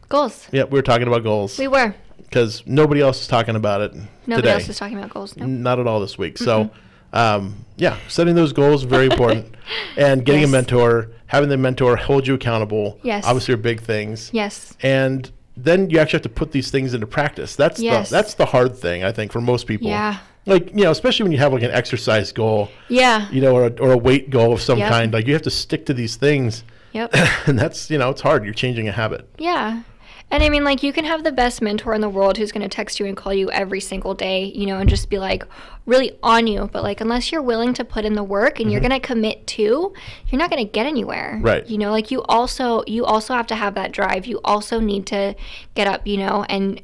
Speaker 6: Goals.
Speaker 5: Yeah, we were talking about goals.
Speaker 6: We were.
Speaker 5: Because nobody else is talking about it
Speaker 6: Nobody
Speaker 5: today.
Speaker 6: else is talking about goals. Nope.
Speaker 5: Not at all this week. So, setting those goals is very important. And getting a mentor, having the mentor hold you accountable.
Speaker 6: Yes.
Speaker 5: Obviously are big things.
Speaker 6: Yes.
Speaker 5: And then you actually have to put these things into practice. That's the hard thing, I think, for most people.
Speaker 6: Yeah.
Speaker 5: Like, especially when you have like an exercise goal.
Speaker 6: Yeah.
Speaker 5: Or a weight goal of some kind. Like you have to stick to these things.
Speaker 6: Yep.
Speaker 5: And that's, it's hard. You're changing a habit.
Speaker 6: Yeah. And I mean, like, you can have the best mentor in the world who's going to text you and call you every single day, and just be like really on you. But like, unless you're willing to put in the work and you're going to commit to, you're not going to get anywhere.
Speaker 5: Right.
Speaker 6: Like you also have to have that drive. You also need to get up, and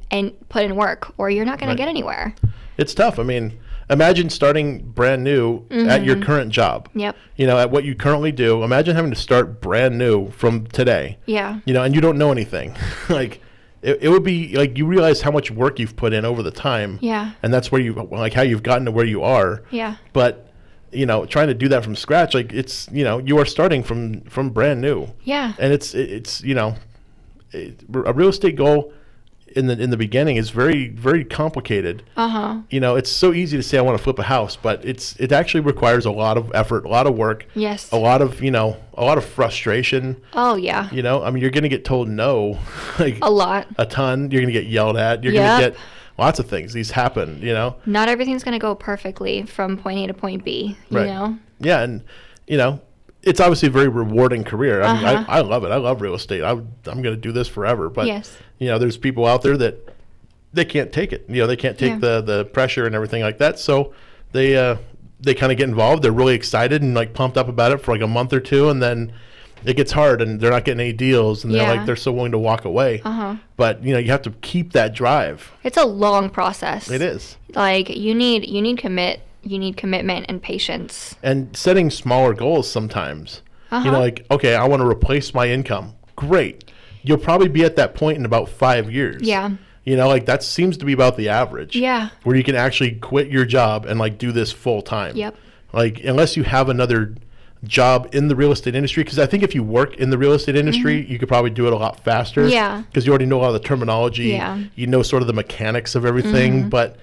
Speaker 6: put in work, or you're not going to get anywhere.
Speaker 5: It's tough. I mean, imagine starting brand new at your current job.
Speaker 6: Yep.
Speaker 5: At what you currently do. Imagine having to start brand new from today.
Speaker 6: Yeah.
Speaker 5: And you don't know anything. Like, it would be like you realize how much work you've put in over the time.
Speaker 6: Yeah.
Speaker 5: And that's where how you've gotten to where you are.
Speaker 6: Yeah.
Speaker 5: But, trying to do that from scratch, like it's, you are starting from brand new.
Speaker 6: Yeah.
Speaker 5: And it's a real estate goal in the beginning is very, very complicated. You know, it's so easy to say I want to flip a house, but it actually requires a lot of effort, a lot of work.
Speaker 6: Yes.
Speaker 5: A lot of, you know, a lot of frustration.
Speaker 6: Oh yeah.
Speaker 5: You know, I mean, you're going to get told no, like
Speaker 6: a lot,
Speaker 5: a ton. You're going to get yelled at. You're going to get lots of things. These happen, you know. Not everything's going to go perfectly from point A to point B, you know. Yeah, and you know, it's obviously a very rewarding career. I mean, I love it. I love real estate. I'm going to do this forever. But you know, there's people out there that they can't take it. You know, they can't take the pressure and everything like that. So they kind of get involved. They're really excited and like pumped up about it for like a month or two, and then it gets hard and they're not getting any deals, and they're so willing to walk away. But you know, you have to keep that drive. It's a long process. It is. Like you need commitment and patience. And setting smaller goals sometimes. You know, like, okay, I want to replace my income. Great. You'll probably be at that point in about 5 years. Yeah. You know, like that seems to be about the average. Yeah. Where you can actually quit your job and like do this full time. Yep. Like unless you have another job in the real estate industry, because I think if you work in the real estate industry, you could probably do it a lot faster. Yeah. Because you already know a lot of the terminology. Yeah. You know sort of the mechanics of everything. But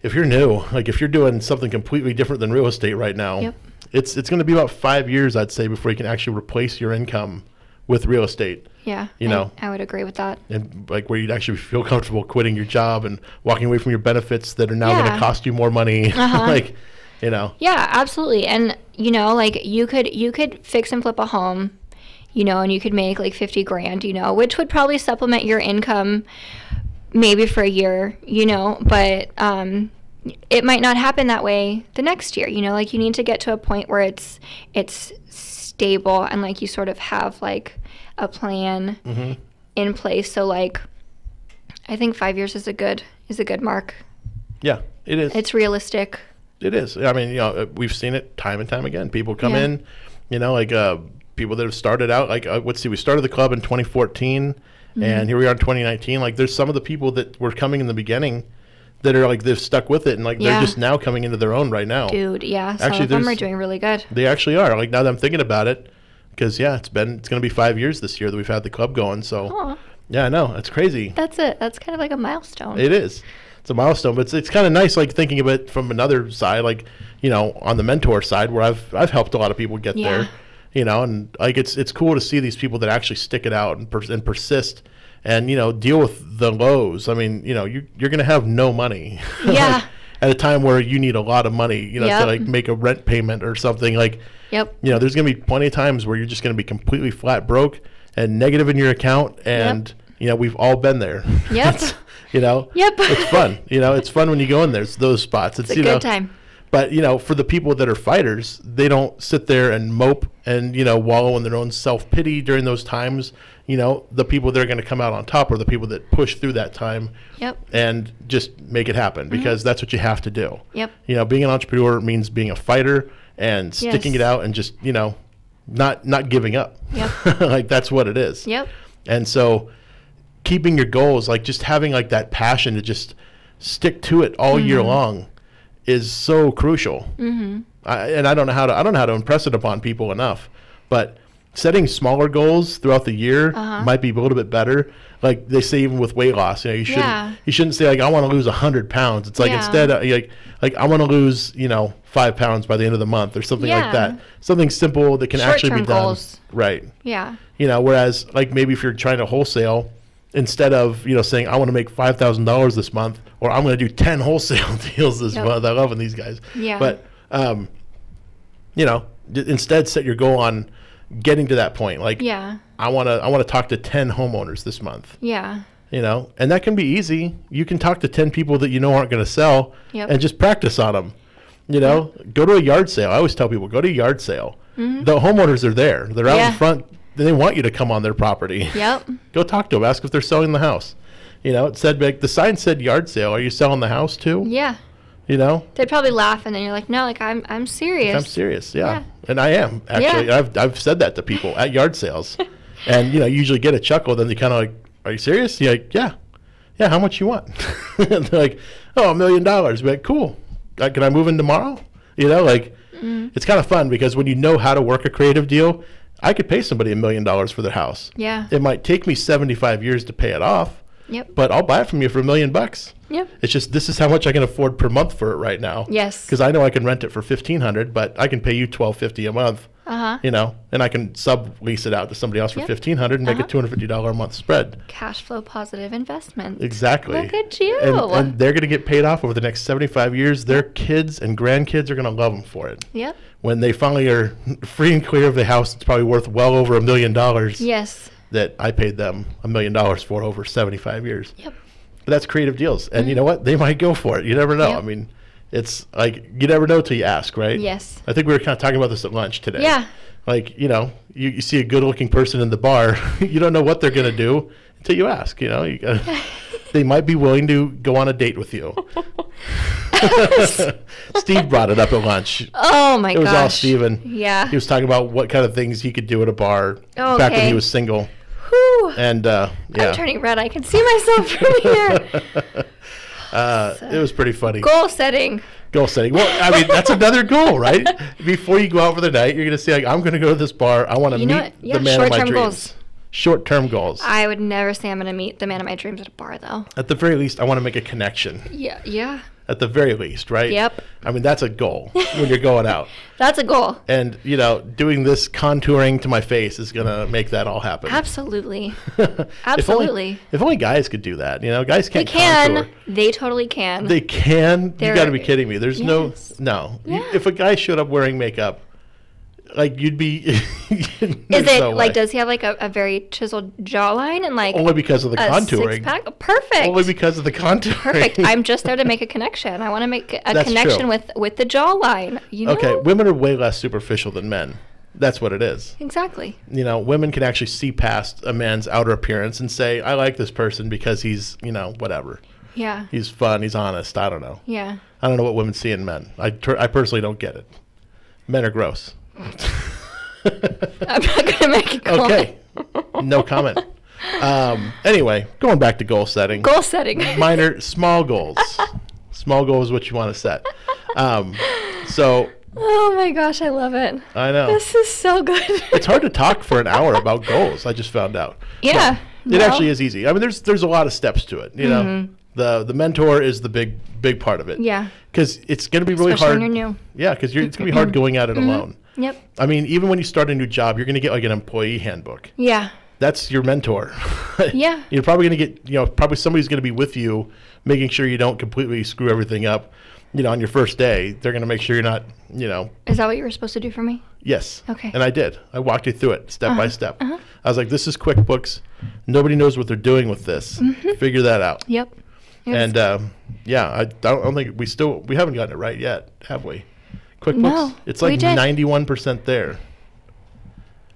Speaker 5: if you're new, like if you're doing something completely different than real estate right now, it's going to be about 5 years, I'd say, before you can actually replace your income with real estate. Yeah, you know, I would agree with that. And like where you'd actually feel comfortable quitting your job and walking away from your benefits that are now going to cost you more money. Like, you know. Yeah, absolutely. And you know, like you could fix and flip a home, you know, and you could make like 50 grand, you know, which would probably supplement your income maybe for a year, you know, but it might not happen that way the next year, you know, like you need to get to a point where it's stable and like you sort of have like a plan in place. So like I think 5 years is a good mark. Yeah, it is. It's realistic. It is. I mean, you know, we've seen it time and time again. People come in, you know, like people that have started out, like let's see, we started the club in 2014 and here we are in 2019. Like there's some of the people that were coming in the beginning that are like, they've stuck with it and like they're just now coming into their own right now. Dude, yeah. Some of them are doing really good. They actually are. Like now that I'm thinking about it, because it's going to be 5 years this year that we've had the club going. So yeah, I know. It's crazy. That's it. That's kind of like a milestone. It is. It's a milestone, but it's kind of nice, like thinking of it from another side, like, you know, on the mentor side where I've helped a lot of people get there, you know, and like it's cool to see these people that actually stick it out and persist and, you know, deal with the lows. I mean, you know, you're going to have no money like, at a time where you need a lot of money, you know, to like make a rent payment or something like, you know, there's going to be plenty of times where you're just going to be completely flat broke and negative in your account. And, you know, we've all been there. Yep. You know, it's fun. You know, it's fun when you go in those spots. It's a good time. But, you know, for the people that are fighters, they don't sit there and mope and, you know, wallow in their own self-pity during those times. You know, the people that are going to come out on top are the people that push through that time and just make it happen because that's what you have to do. Yep. You know, being an entrepreneur means being a fighter and sticking it out and just, you know, not giving up. Yep. Like, that's what it is. Yep. And so keeping your goals, like just having like that passion to just stick to it all year long is so crucial. And I don't know how to impress it upon people enough, but setting smaller goals throughout the year might be a little bit better. Like they say, even with weight loss, you know, you shouldn't say like, I want to lose 100 pounds. It's like instead like I want to lose, you know, 5 pounds by the end of the month or something like that. Something simple that can actually be done. Goals. Right. Yeah. You know, whereas like maybe if you're trying to wholesale, instead of, you know, saying I want to make $5,000 this month, or I'm going to do 10 wholesale deals this month. I love these guys. Yeah. But, you know, instead set your goal on getting to that point. Like, I want to talk to 10 homeowners this month. Yeah. You know, and that can be easy. You can talk to 10 people that you know aren't going to sell and just practice on them. You know, go to a yard sale. I always tell people, go to a yard sale. The homeowners are there. They're out in front. They want you to come on their property. Yep. Go talk to them. Ask if they're selling the house. You know, it said, like, the sign said yard sale. Are you selling the house too? Yeah. You know? They'd probably laugh, and then you're like, no, like, I'm serious. I'm serious, yeah. And I am, actually. Yeah. I've said that to people at yard sales. And, you know, you usually get a chuckle. Then they kind of like, are you serious? You're like, yeah. Yeah, how much you want? And they're like, oh, $1 million. Be like, cool. Can I move in tomorrow? You know, like, it's kind of fun because when you know how to work a creative deal, I could pay somebody $1 million for their house. Yeah. It might take me 75 years to pay it off,
Speaker 6: Yep.
Speaker 5: But I'll buy it from you for $1 million.
Speaker 6: Yep.
Speaker 5: It's just, this is how much I can afford per month for it right now.
Speaker 6: Yes.
Speaker 5: Because I know I can rent it for $1,500, but I can pay you $1,250 a month. You know, and I can sublease it out to somebody else for $1,500 and make a $250 a month spread.
Speaker 6: Cash flow positive investment.
Speaker 5: Exactly.
Speaker 6: Look at you.
Speaker 5: And they're going to get paid off over the next 75 years. Their kids and grandkids are going to love them for it.
Speaker 6: Yep.
Speaker 5: When they finally are free and clear of the house, it's probably worth well over $1 million.
Speaker 6: Yes.
Speaker 5: That I paid them $1 million for over 75 years.
Speaker 6: Yep.
Speaker 5: But that's creative deals. And you know what? They might go for it. You never know.
Speaker 6: Yep.
Speaker 5: I mean, it's like, you never know till you ask, right?
Speaker 6: Yes.
Speaker 5: I think we were kind of talking about this at lunch today.
Speaker 6: Yeah.
Speaker 5: Like, you know, you see a good-looking person in the bar, you don't know what they're going to do until you ask, you know. They might be willing to go on a date with you. Steve brought it up at lunch.
Speaker 6: Oh, my gosh.
Speaker 5: It was all Steven.
Speaker 6: Yeah.
Speaker 5: He was talking about what kind of things he could do at a bar back when he was single.
Speaker 6: Whew.
Speaker 5: And, yeah.
Speaker 6: I'm turning red. I can see myself from here.
Speaker 5: It was pretty funny.
Speaker 6: Goal setting.
Speaker 5: Goal setting. Well, I mean, that's another goal, right? Before you go out for the night, you're going to say, like, I'm going to go to this bar. I want to meet the man of my dreams.
Speaker 6: Goals.
Speaker 5: Short-term goals.
Speaker 6: I would never say I'm going to meet the man of my dreams at a bar, though.
Speaker 5: At the very least, I want to make a connection.
Speaker 6: Yeah. Yeah.
Speaker 5: At the very least, right?
Speaker 6: Yep.
Speaker 5: I mean, that's a goal when you're going out.
Speaker 6: That's a goal.
Speaker 5: And, you know, doing this contouring to my face is going to make that all happen.
Speaker 6: Absolutely. Absolutely.
Speaker 5: If only guys could do that. You know, guys can't
Speaker 6: contour.
Speaker 5: contour.
Speaker 6: They totally can.
Speaker 5: They can? You got to be kidding me. There's no.
Speaker 6: Yeah.
Speaker 5: If a guy showed up wearing makeup, like, you'd be.
Speaker 6: Is it like, does he have like a very chiseled jawline and like
Speaker 5: only because of the contouring?
Speaker 6: Six-pack? Perfect.
Speaker 5: Only because of the contouring.
Speaker 6: Perfect. I'm just there to make a connection. I want to make a connection with the jawline. You know?
Speaker 5: Okay, women are way less superficial than men. That's what it is.
Speaker 6: Exactly.
Speaker 5: You know, women can actually see past a man's outer appearance and say, I like this person because he's, you know, whatever.
Speaker 6: Yeah.
Speaker 5: He's fun. He's honest. I don't know.
Speaker 6: Yeah.
Speaker 5: I don't know what women see in men. I personally don't get it. Men are gross.
Speaker 6: I'm not going to make a comment.
Speaker 5: Okay. No comment. Anyway, going back to goal setting.
Speaker 6: Goal setting.
Speaker 5: Small goals. Small goals is what you want to set. So.
Speaker 6: Oh my gosh, I love it.
Speaker 5: I know.
Speaker 6: This is so good.
Speaker 5: It's hard to talk for an hour about goals. I just found out.
Speaker 6: Yeah.
Speaker 5: It actually is easy. I mean, there's a lot of steps to it. You know, the mentor is the big part of it.
Speaker 6: Yeah.
Speaker 5: Because it's going to be really
Speaker 6: Especially
Speaker 5: hard.
Speaker 6: when you're new.
Speaker 5: Yeah, because it's going to be hard going at it alone.
Speaker 6: Yep.
Speaker 5: I mean, even when you start a new job, you're going to get like an employee handbook.
Speaker 6: Yeah.
Speaker 5: That's your mentor.
Speaker 6: Yeah.
Speaker 5: You're probably going to get, you know, probably somebody's going to be with you, making sure you don't completely screw everything up. You know, on your first day, they're going to make sure you're not, you know.
Speaker 6: Is that what you were supposed to do for me?
Speaker 5: Yes.
Speaker 6: Okay.
Speaker 5: And I did. I walked you through it step by step. I was like, this is QuickBooks. Nobody knows what they're doing with this. Figure that out.
Speaker 6: Yep.
Speaker 5: And yeah, I don't think we haven't gotten it right yet, have we? QuickBooks,
Speaker 6: no,
Speaker 5: it's like 91% there.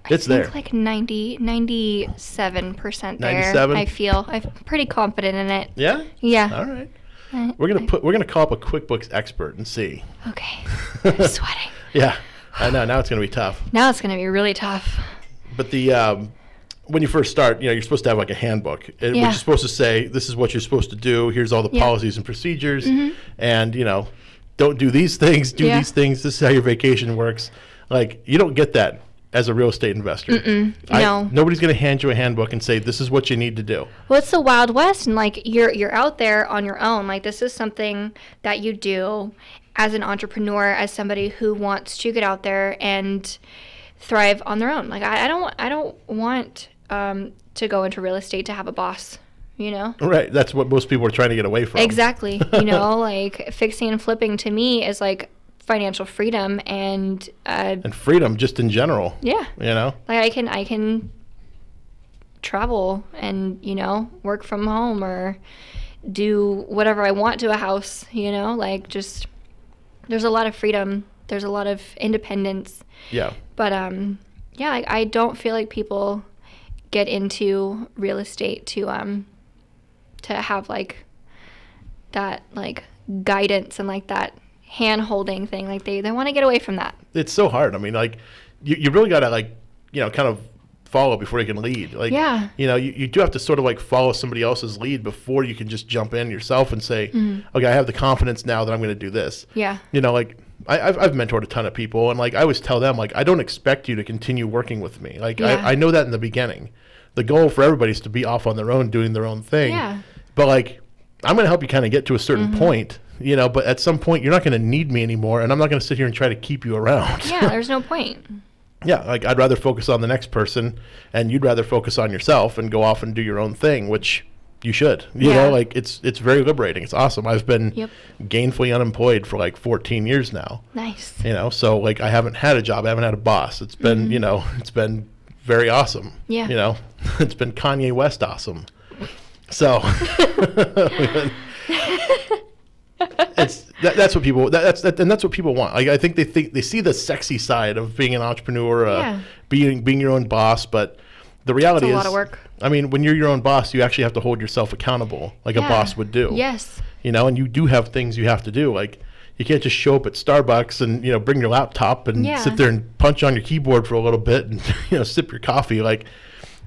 Speaker 5: It's there.
Speaker 6: Like 97% there.
Speaker 5: 97?
Speaker 6: I feel. I'm pretty confident in it.
Speaker 5: Yeah?
Speaker 6: Yeah.
Speaker 5: All right. We're gonna call up a QuickBooks expert and see.
Speaker 6: Okay. I'm sweating.
Speaker 5: Yeah. I know. Now it's gonna be tough.
Speaker 6: Now it's gonna be really tough.
Speaker 5: But the when you first start, you know, you're supposed to have like a handbook, which is supposed to say this is what you're supposed to do. Here's all the policies and procedures, and you know, don't do these things. Do these things. This is how your vacation works. Like, you don't get that as a real estate investor.
Speaker 6: No.
Speaker 5: Nobody's going to hand you a handbook and say, this is what you need to do.
Speaker 6: Well, it's the Wild West, and like you're out there on your own. Like, this is something that you do as an entrepreneur, as somebody who wants to get out there and thrive on their own. Like, I don't want to go into real estate to have a boss, you know?
Speaker 5: Right. That's what most people are trying to get away from.
Speaker 6: Exactly. You know, like fixing and flipping to me is like financial freedom and
Speaker 5: freedom just in general.
Speaker 6: Yeah.
Speaker 5: You know?
Speaker 6: Like I can travel and, you know, work from home or do whatever I want to a house, you know? Like, just there's a lot of freedom. There's a lot of independence.
Speaker 5: Yeah.
Speaker 6: But yeah, I don't feel like people get into real estate to have like that like guidance and like that hand holding thing. Like they want to get away from that.
Speaker 5: It's so hard. I mean, like you really got to like, you know, kind of follow before you can lead. Like,
Speaker 6: yeah.
Speaker 5: You know, you do have to sort of like follow somebody else's lead before you can just jump in yourself and say, okay, I have the confidence now that I'm going to do this.
Speaker 6: Yeah.
Speaker 5: You know, like I've mentored a ton of people, and like I always tell them, like, I don't expect you to continue working with me. Like I know that in the beginning. the goal for everybody is to be off on their own, doing their own thing.
Speaker 6: Yeah.
Speaker 5: But like, I'm going to help you kind of get to a certain point, you know, but at some point you're not going to need me anymore, and I'm not going to sit here and try to keep you around.
Speaker 6: Yeah, there's no point.
Speaker 5: Yeah, like I'd rather focus on the next person, and you'd rather focus on yourself and go off and do your own thing, which you should. You know, like it's very liberating. It's awesome. I've been gainfully unemployed for like 14 years now. Nice. You know, so like I haven't had a job. I haven't had a boss. It's been, you know, it's been very awesome. Yeah. You know, it's been Kanye West awesome. So that's what people that's what people want. Like I think they see the sexy side of being an entrepreneur, being your own boss, but the reality is a lot of work. I mean, when you're your own boss, you actually have to hold yourself accountable like a boss would do. Yes. You know, and you do have things you have to do. Like you can't just show up at Starbucks and, you know, bring your laptop and sit there and punch on your keyboard for a little bit and, you know, sip your coffee. Like,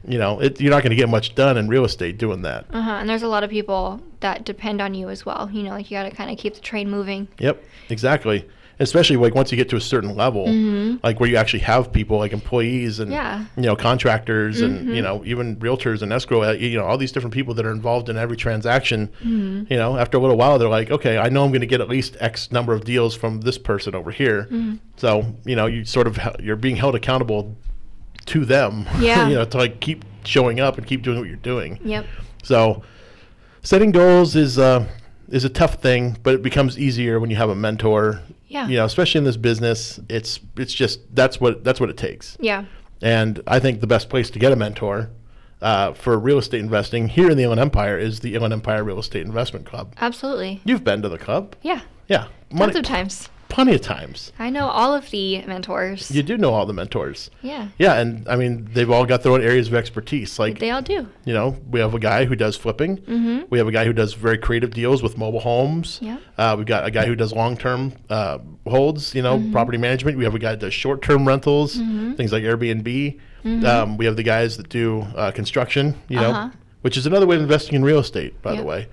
Speaker 5: you know, you're not going to get much done in real estate doing that. And there's a lot of people that depend on you as well. You know, like you got to kind of keep the train moving. Yep, exactly. Especially like once you get to a certain level, like where you actually have people like employees and, you know, contractors and, you know, even realtors and escrow, you know, all these different people that are involved in every transaction, you know, after a little while, they're like, okay, I know I'm going to get at least X number of deals from this person over here. So, you know, you're being held accountable to them, you know, to like keep showing up and keep doing what you're doing. Yep. So setting goals is a tough thing, but it becomes easier when you have a mentor. Yeah. You know, especially in this business, it's just that's what it takes. Yeah. And I think the best place to get a mentor for real estate investing here in the Inland Empire is the Inland Empire Real Estate Investment Club. Absolutely. You've been to the club. Yeah. Yeah. Tons of times. Plenty of times. I know all of the mentors. You do know all the mentors. Yeah. Yeah, and I mean, they've all got their own areas of expertise. Like they all do. You know, we have a guy who does flipping. We have a guy who does very creative deals with mobile homes. Yeah. We've got a guy who does long-term holds, you know, property management. We have a guy that does short-term rentals, things like Airbnb. We have the guys that do construction, you know, which is another way of investing in real estate, by the way.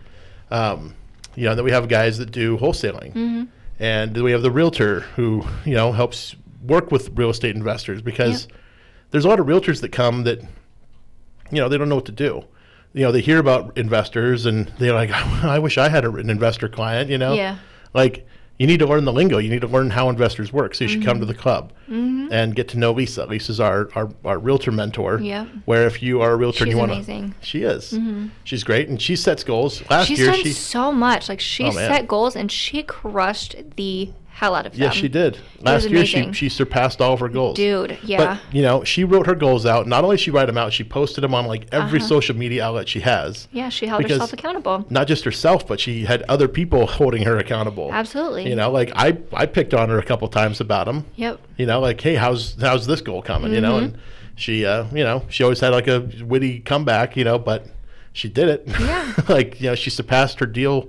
Speaker 5: You know, then we have guys that do wholesaling. And then we have the realtor who, you know, helps work with real estate investors because there's a lot of realtors that come that, you know, they don't know what to do. You know, they hear about investors and they're like, I wish I had an investor client, you know? Yeah. Like, you need to learn the lingo. You need to learn how investors work. So you should come to the club and get to know Lisa. Lisa's our realtor mentor. Yeah. Where if you are a realtor and you want to. She's amazing. She is. She's great. And she sets goals. She's done so much. Like she set goals and she crushed the hell out of them. Yes, she did. Last year she surpassed all of her goals. Dude, yeah. But, you know, she wrote her goals out. Not only did she write them out, she posted them on like every social media outlet she has. Yeah, she held herself accountable. Not just herself, but she had other people holding her accountable. Absolutely. You know, like I picked on her a couple times about them. Yep. You know, like, hey, how's this goal coming? You know, and she, you know, she always had like a witty comeback, you know, but she did it. Yeah. Like, you know, she surpassed her deal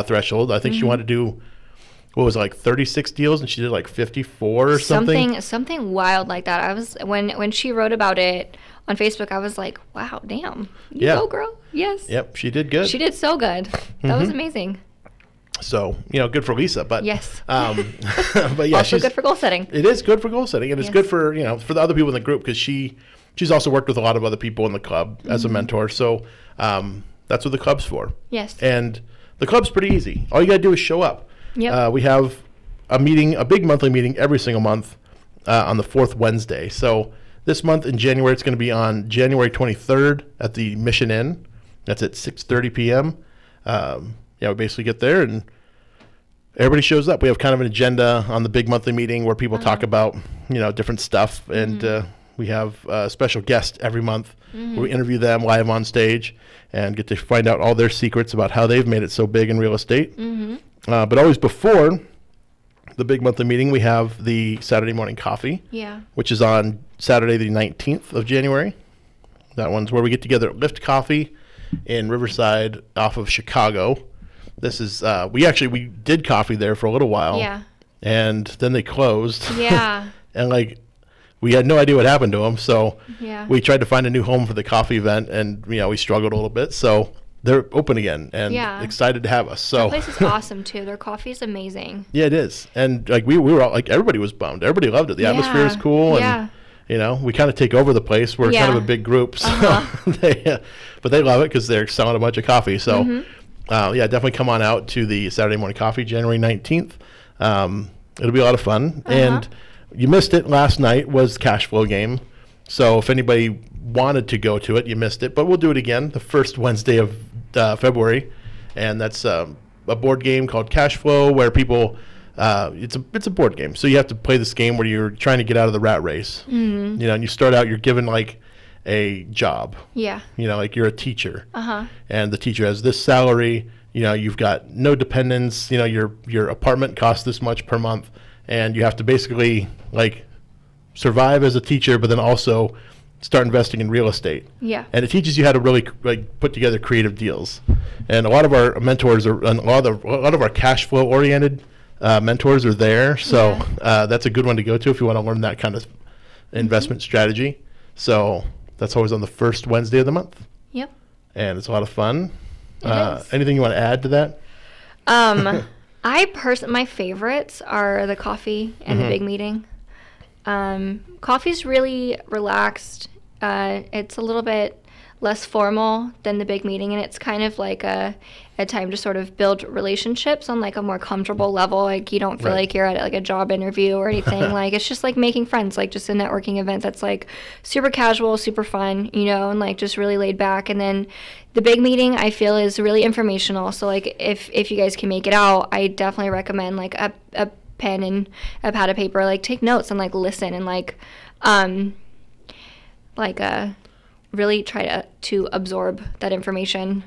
Speaker 5: threshold. I think she wanted to do, what was it, like 36 deals, and she did like 54 or something? Something wild like that. I was when she wrote about it on Facebook, I was like, wow, damn. You go, girl. Yes. Yep, she did good. She did so good. That was amazing. So, you know, good for Lisa, but yes. But yeah, also good for goal setting. It is good for goal setting, and it's good for, you know, for the other people in the group, because she's also worked with a lot of other people in the club as a mentor. So that's what the club's for. Yes. And the club's pretty easy. All you got to do is show up. Yep. We have a big monthly meeting every single month on the fourth Wednesday. So this month in January, it's going to be on January 23rd at the Mission Inn. That's at 6:30 p.m. Yeah, we basically get there and everybody shows up. We have kind of an agenda on the big monthly meeting where people talk about, you know, different stuff. And we have a special guest every month where we interview them live on stage and get to find out all their secrets about how they've made it so big in real estate. But always before the big monthly meeting, we have the Saturday morning coffee, which is on Saturday the 19th of January. That one's where we get together at Lift Coffee in Riverside off of Chicago. This is, we did coffee there for a little while. Yeah. And then they closed. Yeah. And like, we had no idea what happened to them. So we tried to find a new home for the coffee event and, you know, we struggled a little bit. So they're open again and excited to have us. So that place is awesome too. Their coffee is amazing. Yeah, it is. And like we were all like, everybody was bummed. Everybody loved it. The atmosphere is cool. And You know, we kind of take over the place. We're kind of a big group, so but they love it because they're selling a bunch of coffee. So, definitely come on out to the Saturday Morning Coffee, January 19th. It'll be a lot of fun. And you missed it last night was the cash flow game. So if anybody wanted to go to it, you missed it. But we'll do it again the first Wednesday of February, and that's a board game called Cash Flow where people. It's a board game, so you have to play this game where you're trying to get out of the rat race. You know, and you start out, you're given like a job. Yeah. You know, like you're a teacher. And the teacher has this salary. You know, you've got no dependents. You know, your apartment costs this much per month, and you have to basically like survive as a teacher, but then also start investing in real estate. Yeah. And it teaches you how to really like put together creative deals. And a lot of our mentors are, and a lot of our cash flow oriented mentors are there, so that's a good one to go to if you want to learn that kind of investment strategy. So that's always on the first Wednesday of the month. Yep. And it's a lot of fun. Anything you want to add to that?
Speaker 6: My favorites are the coffee and the big meeting. Coffee's really relaxed. It's a little bit less formal than the big meeting, and it's kind of like a time to sort of build relationships on like a more comfortable level. Like you don't feel like you're at like a job interview or anything. Like it's just like making friends, like just a networking event that's like super casual, super fun, you know, and like just really laid back. And then the big meeting I feel is really informational. So like if you guys can make it out, I definitely recommend like a pen and a pad of paper, like take notes and like listen and really try to absorb that information.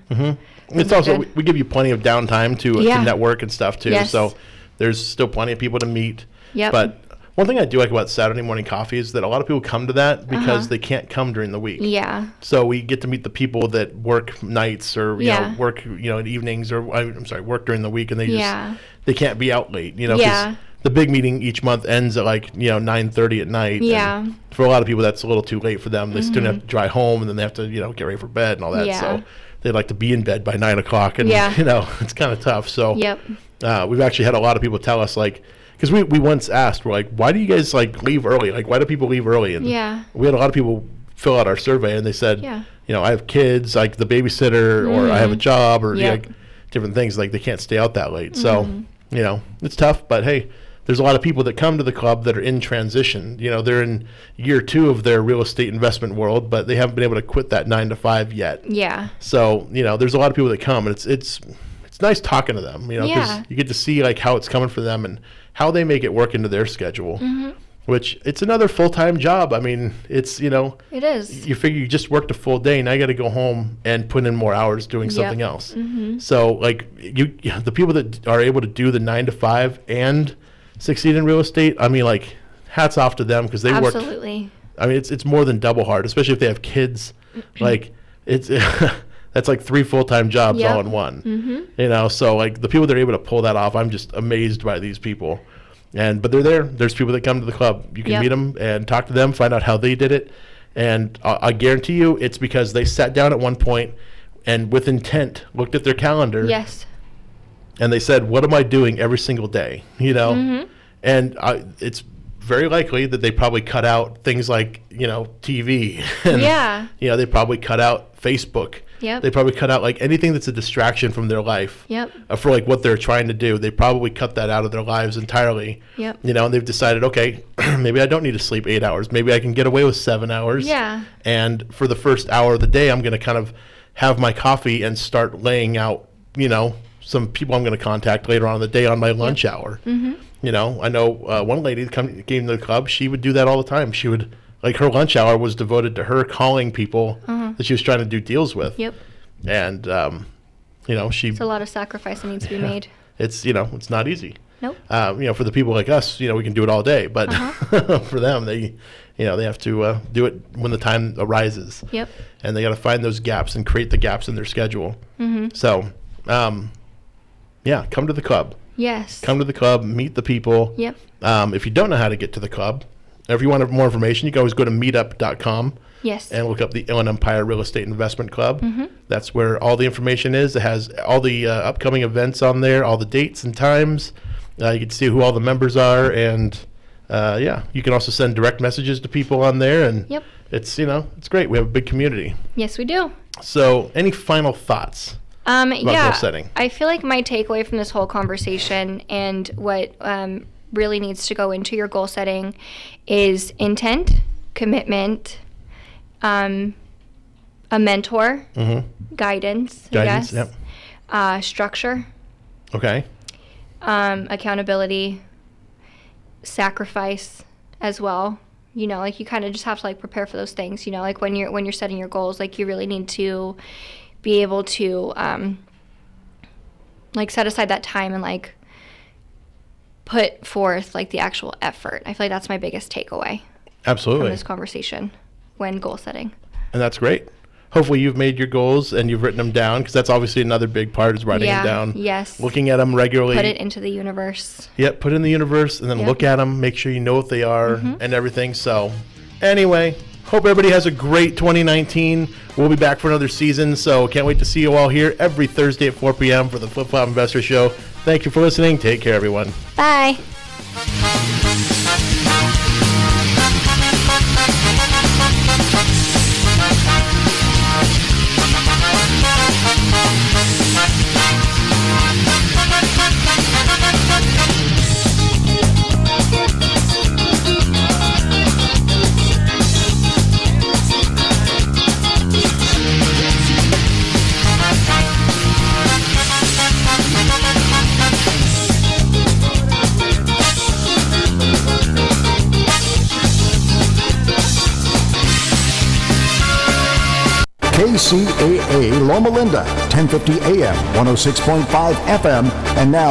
Speaker 5: It's also, we give you plenty of downtime to network and stuff too. Yes. So there's still plenty of people to meet. Yep. But one thing I do like about Saturday Morning Coffee is that a lot of people come to that because they can't come during the week. Yeah. So we get to meet the people that work nights or you know, work in evenings or work during the week, and they can't be out late. You know, 'cause the big meeting each month ends at like 9:30 at night. Yeah. And for a lot of people, that's a little too late for them. They still have to drive home, and then they have to get ready for bed and all that. Yeah. So they like to be in bed by 9 o'clock, and it's kind of tough. So we've actually had a lot of people tell us like, because we once asked, we're like, why do you guys like leave early? Like, why do people leave early? And we had a lot of people fill out our survey, and they said, I have kids, like the babysitter, or I have a job, or like different things. Like they can't stay out that late. So it's tough, but hey. There's a lot of people that come to the club that are in transition. You know, they're in year 2 of their real estate investment world, but they haven't been able to quit that 9 to 5 yet. Yeah. So, there's a lot of people that come, and it's nice talking to them, because you get to see like how it's coming for them and how they make it work into their schedule, which it's another full-time job. I mean, it's, it is. You figure you just worked a full day, now you got to go home and put in more hours doing something else. So like the people that are able to do the 9 to 5 and succeed in real estate, I mean, like, hats off to them because they work. Absolutely. I mean, it's more than double hard, especially if they have kids. Like, it's that's like 3 full-time jobs all in one. So like the people that are able to pull that off, I'm just amazed by these people. But they're there. There's people that come to the club. You can meet them and talk to them, find out how they did it, and I guarantee you, it's because they sat down at one point and with intent looked at their calendar. Yes. And they said, what am I doing every single day? And it's very likely that they probably cut out things like, TV. And, they probably cut out Facebook. Yep. They probably cut out like anything that's a distraction from their life. Yep. For like what they're trying to do. They probably cut that out of their lives entirely. Yep. And they've decided, okay, maybe I don't need to sleep 8 hours. Maybe I can get away with 7 hours. Yeah. And for the first hour of the day, I'm going to kind of have my coffee and start laying out, some people I'm going to contact later on in the day on my lunch hour. I know one lady that came to the club, she would do that all the time. She would, like, her lunch hour was devoted to her calling people that she was trying to do deals with. Yep. And, it's
Speaker 6: a lot of sacrifice that needs to be made.
Speaker 5: It's, it's not easy. Nope. For the people like us, we can do it all day. But for them, they have to do it when the time arises. Yep. And they got to find those gaps and create the gaps in their schedule. So, come to the club. Yes. Come to the club, meet the people. Yep. If you don't know how to get to the club, or if you want more information, you can always go to meetup.com. Yes. And look up the Inland Empire Real Estate Investment Club. That's where all the information is. It has all the upcoming events on there, all the dates and times. You can see who all the members are, and you can also send direct messages to people on there, and
Speaker 6: Yep.
Speaker 5: it's it's great. We have a big community.
Speaker 6: Yes, we do.
Speaker 5: So, any final thoughts about goal setting?
Speaker 6: I feel like my takeaway from this whole conversation and what really needs to go into your goal setting is intent, commitment, a mentor, guidance, I guess, structure,
Speaker 5: Okay.
Speaker 6: accountability, sacrifice as well. Like you kind of just have to like prepare for those things. Like when you're setting your goals, like you really need to be able to like set aside that time and like put forth like the actual effort. I feel like that's my biggest takeaway
Speaker 5: Absolutely.
Speaker 6: from this conversation when goal setting.
Speaker 5: And that's great. Hopefully you've made your goals and you've written them down, because that's obviously another big part is writing them down.
Speaker 6: Yes.
Speaker 5: Looking at them regularly.
Speaker 6: Put it into the universe.
Speaker 5: Yep, put it in the universe and then look at them, make sure you know what they are and everything. So anyway, hope everybody has a great 2019. We'll be back for another season, so can't wait to see you all here every Thursday at 4 p.m. for the Flip Flop Investor Show. Thank you for listening. Take care, everyone.
Speaker 6: Bye.
Speaker 4: KCAA Loma Linda, 1050 AM, 106.5 FM, and now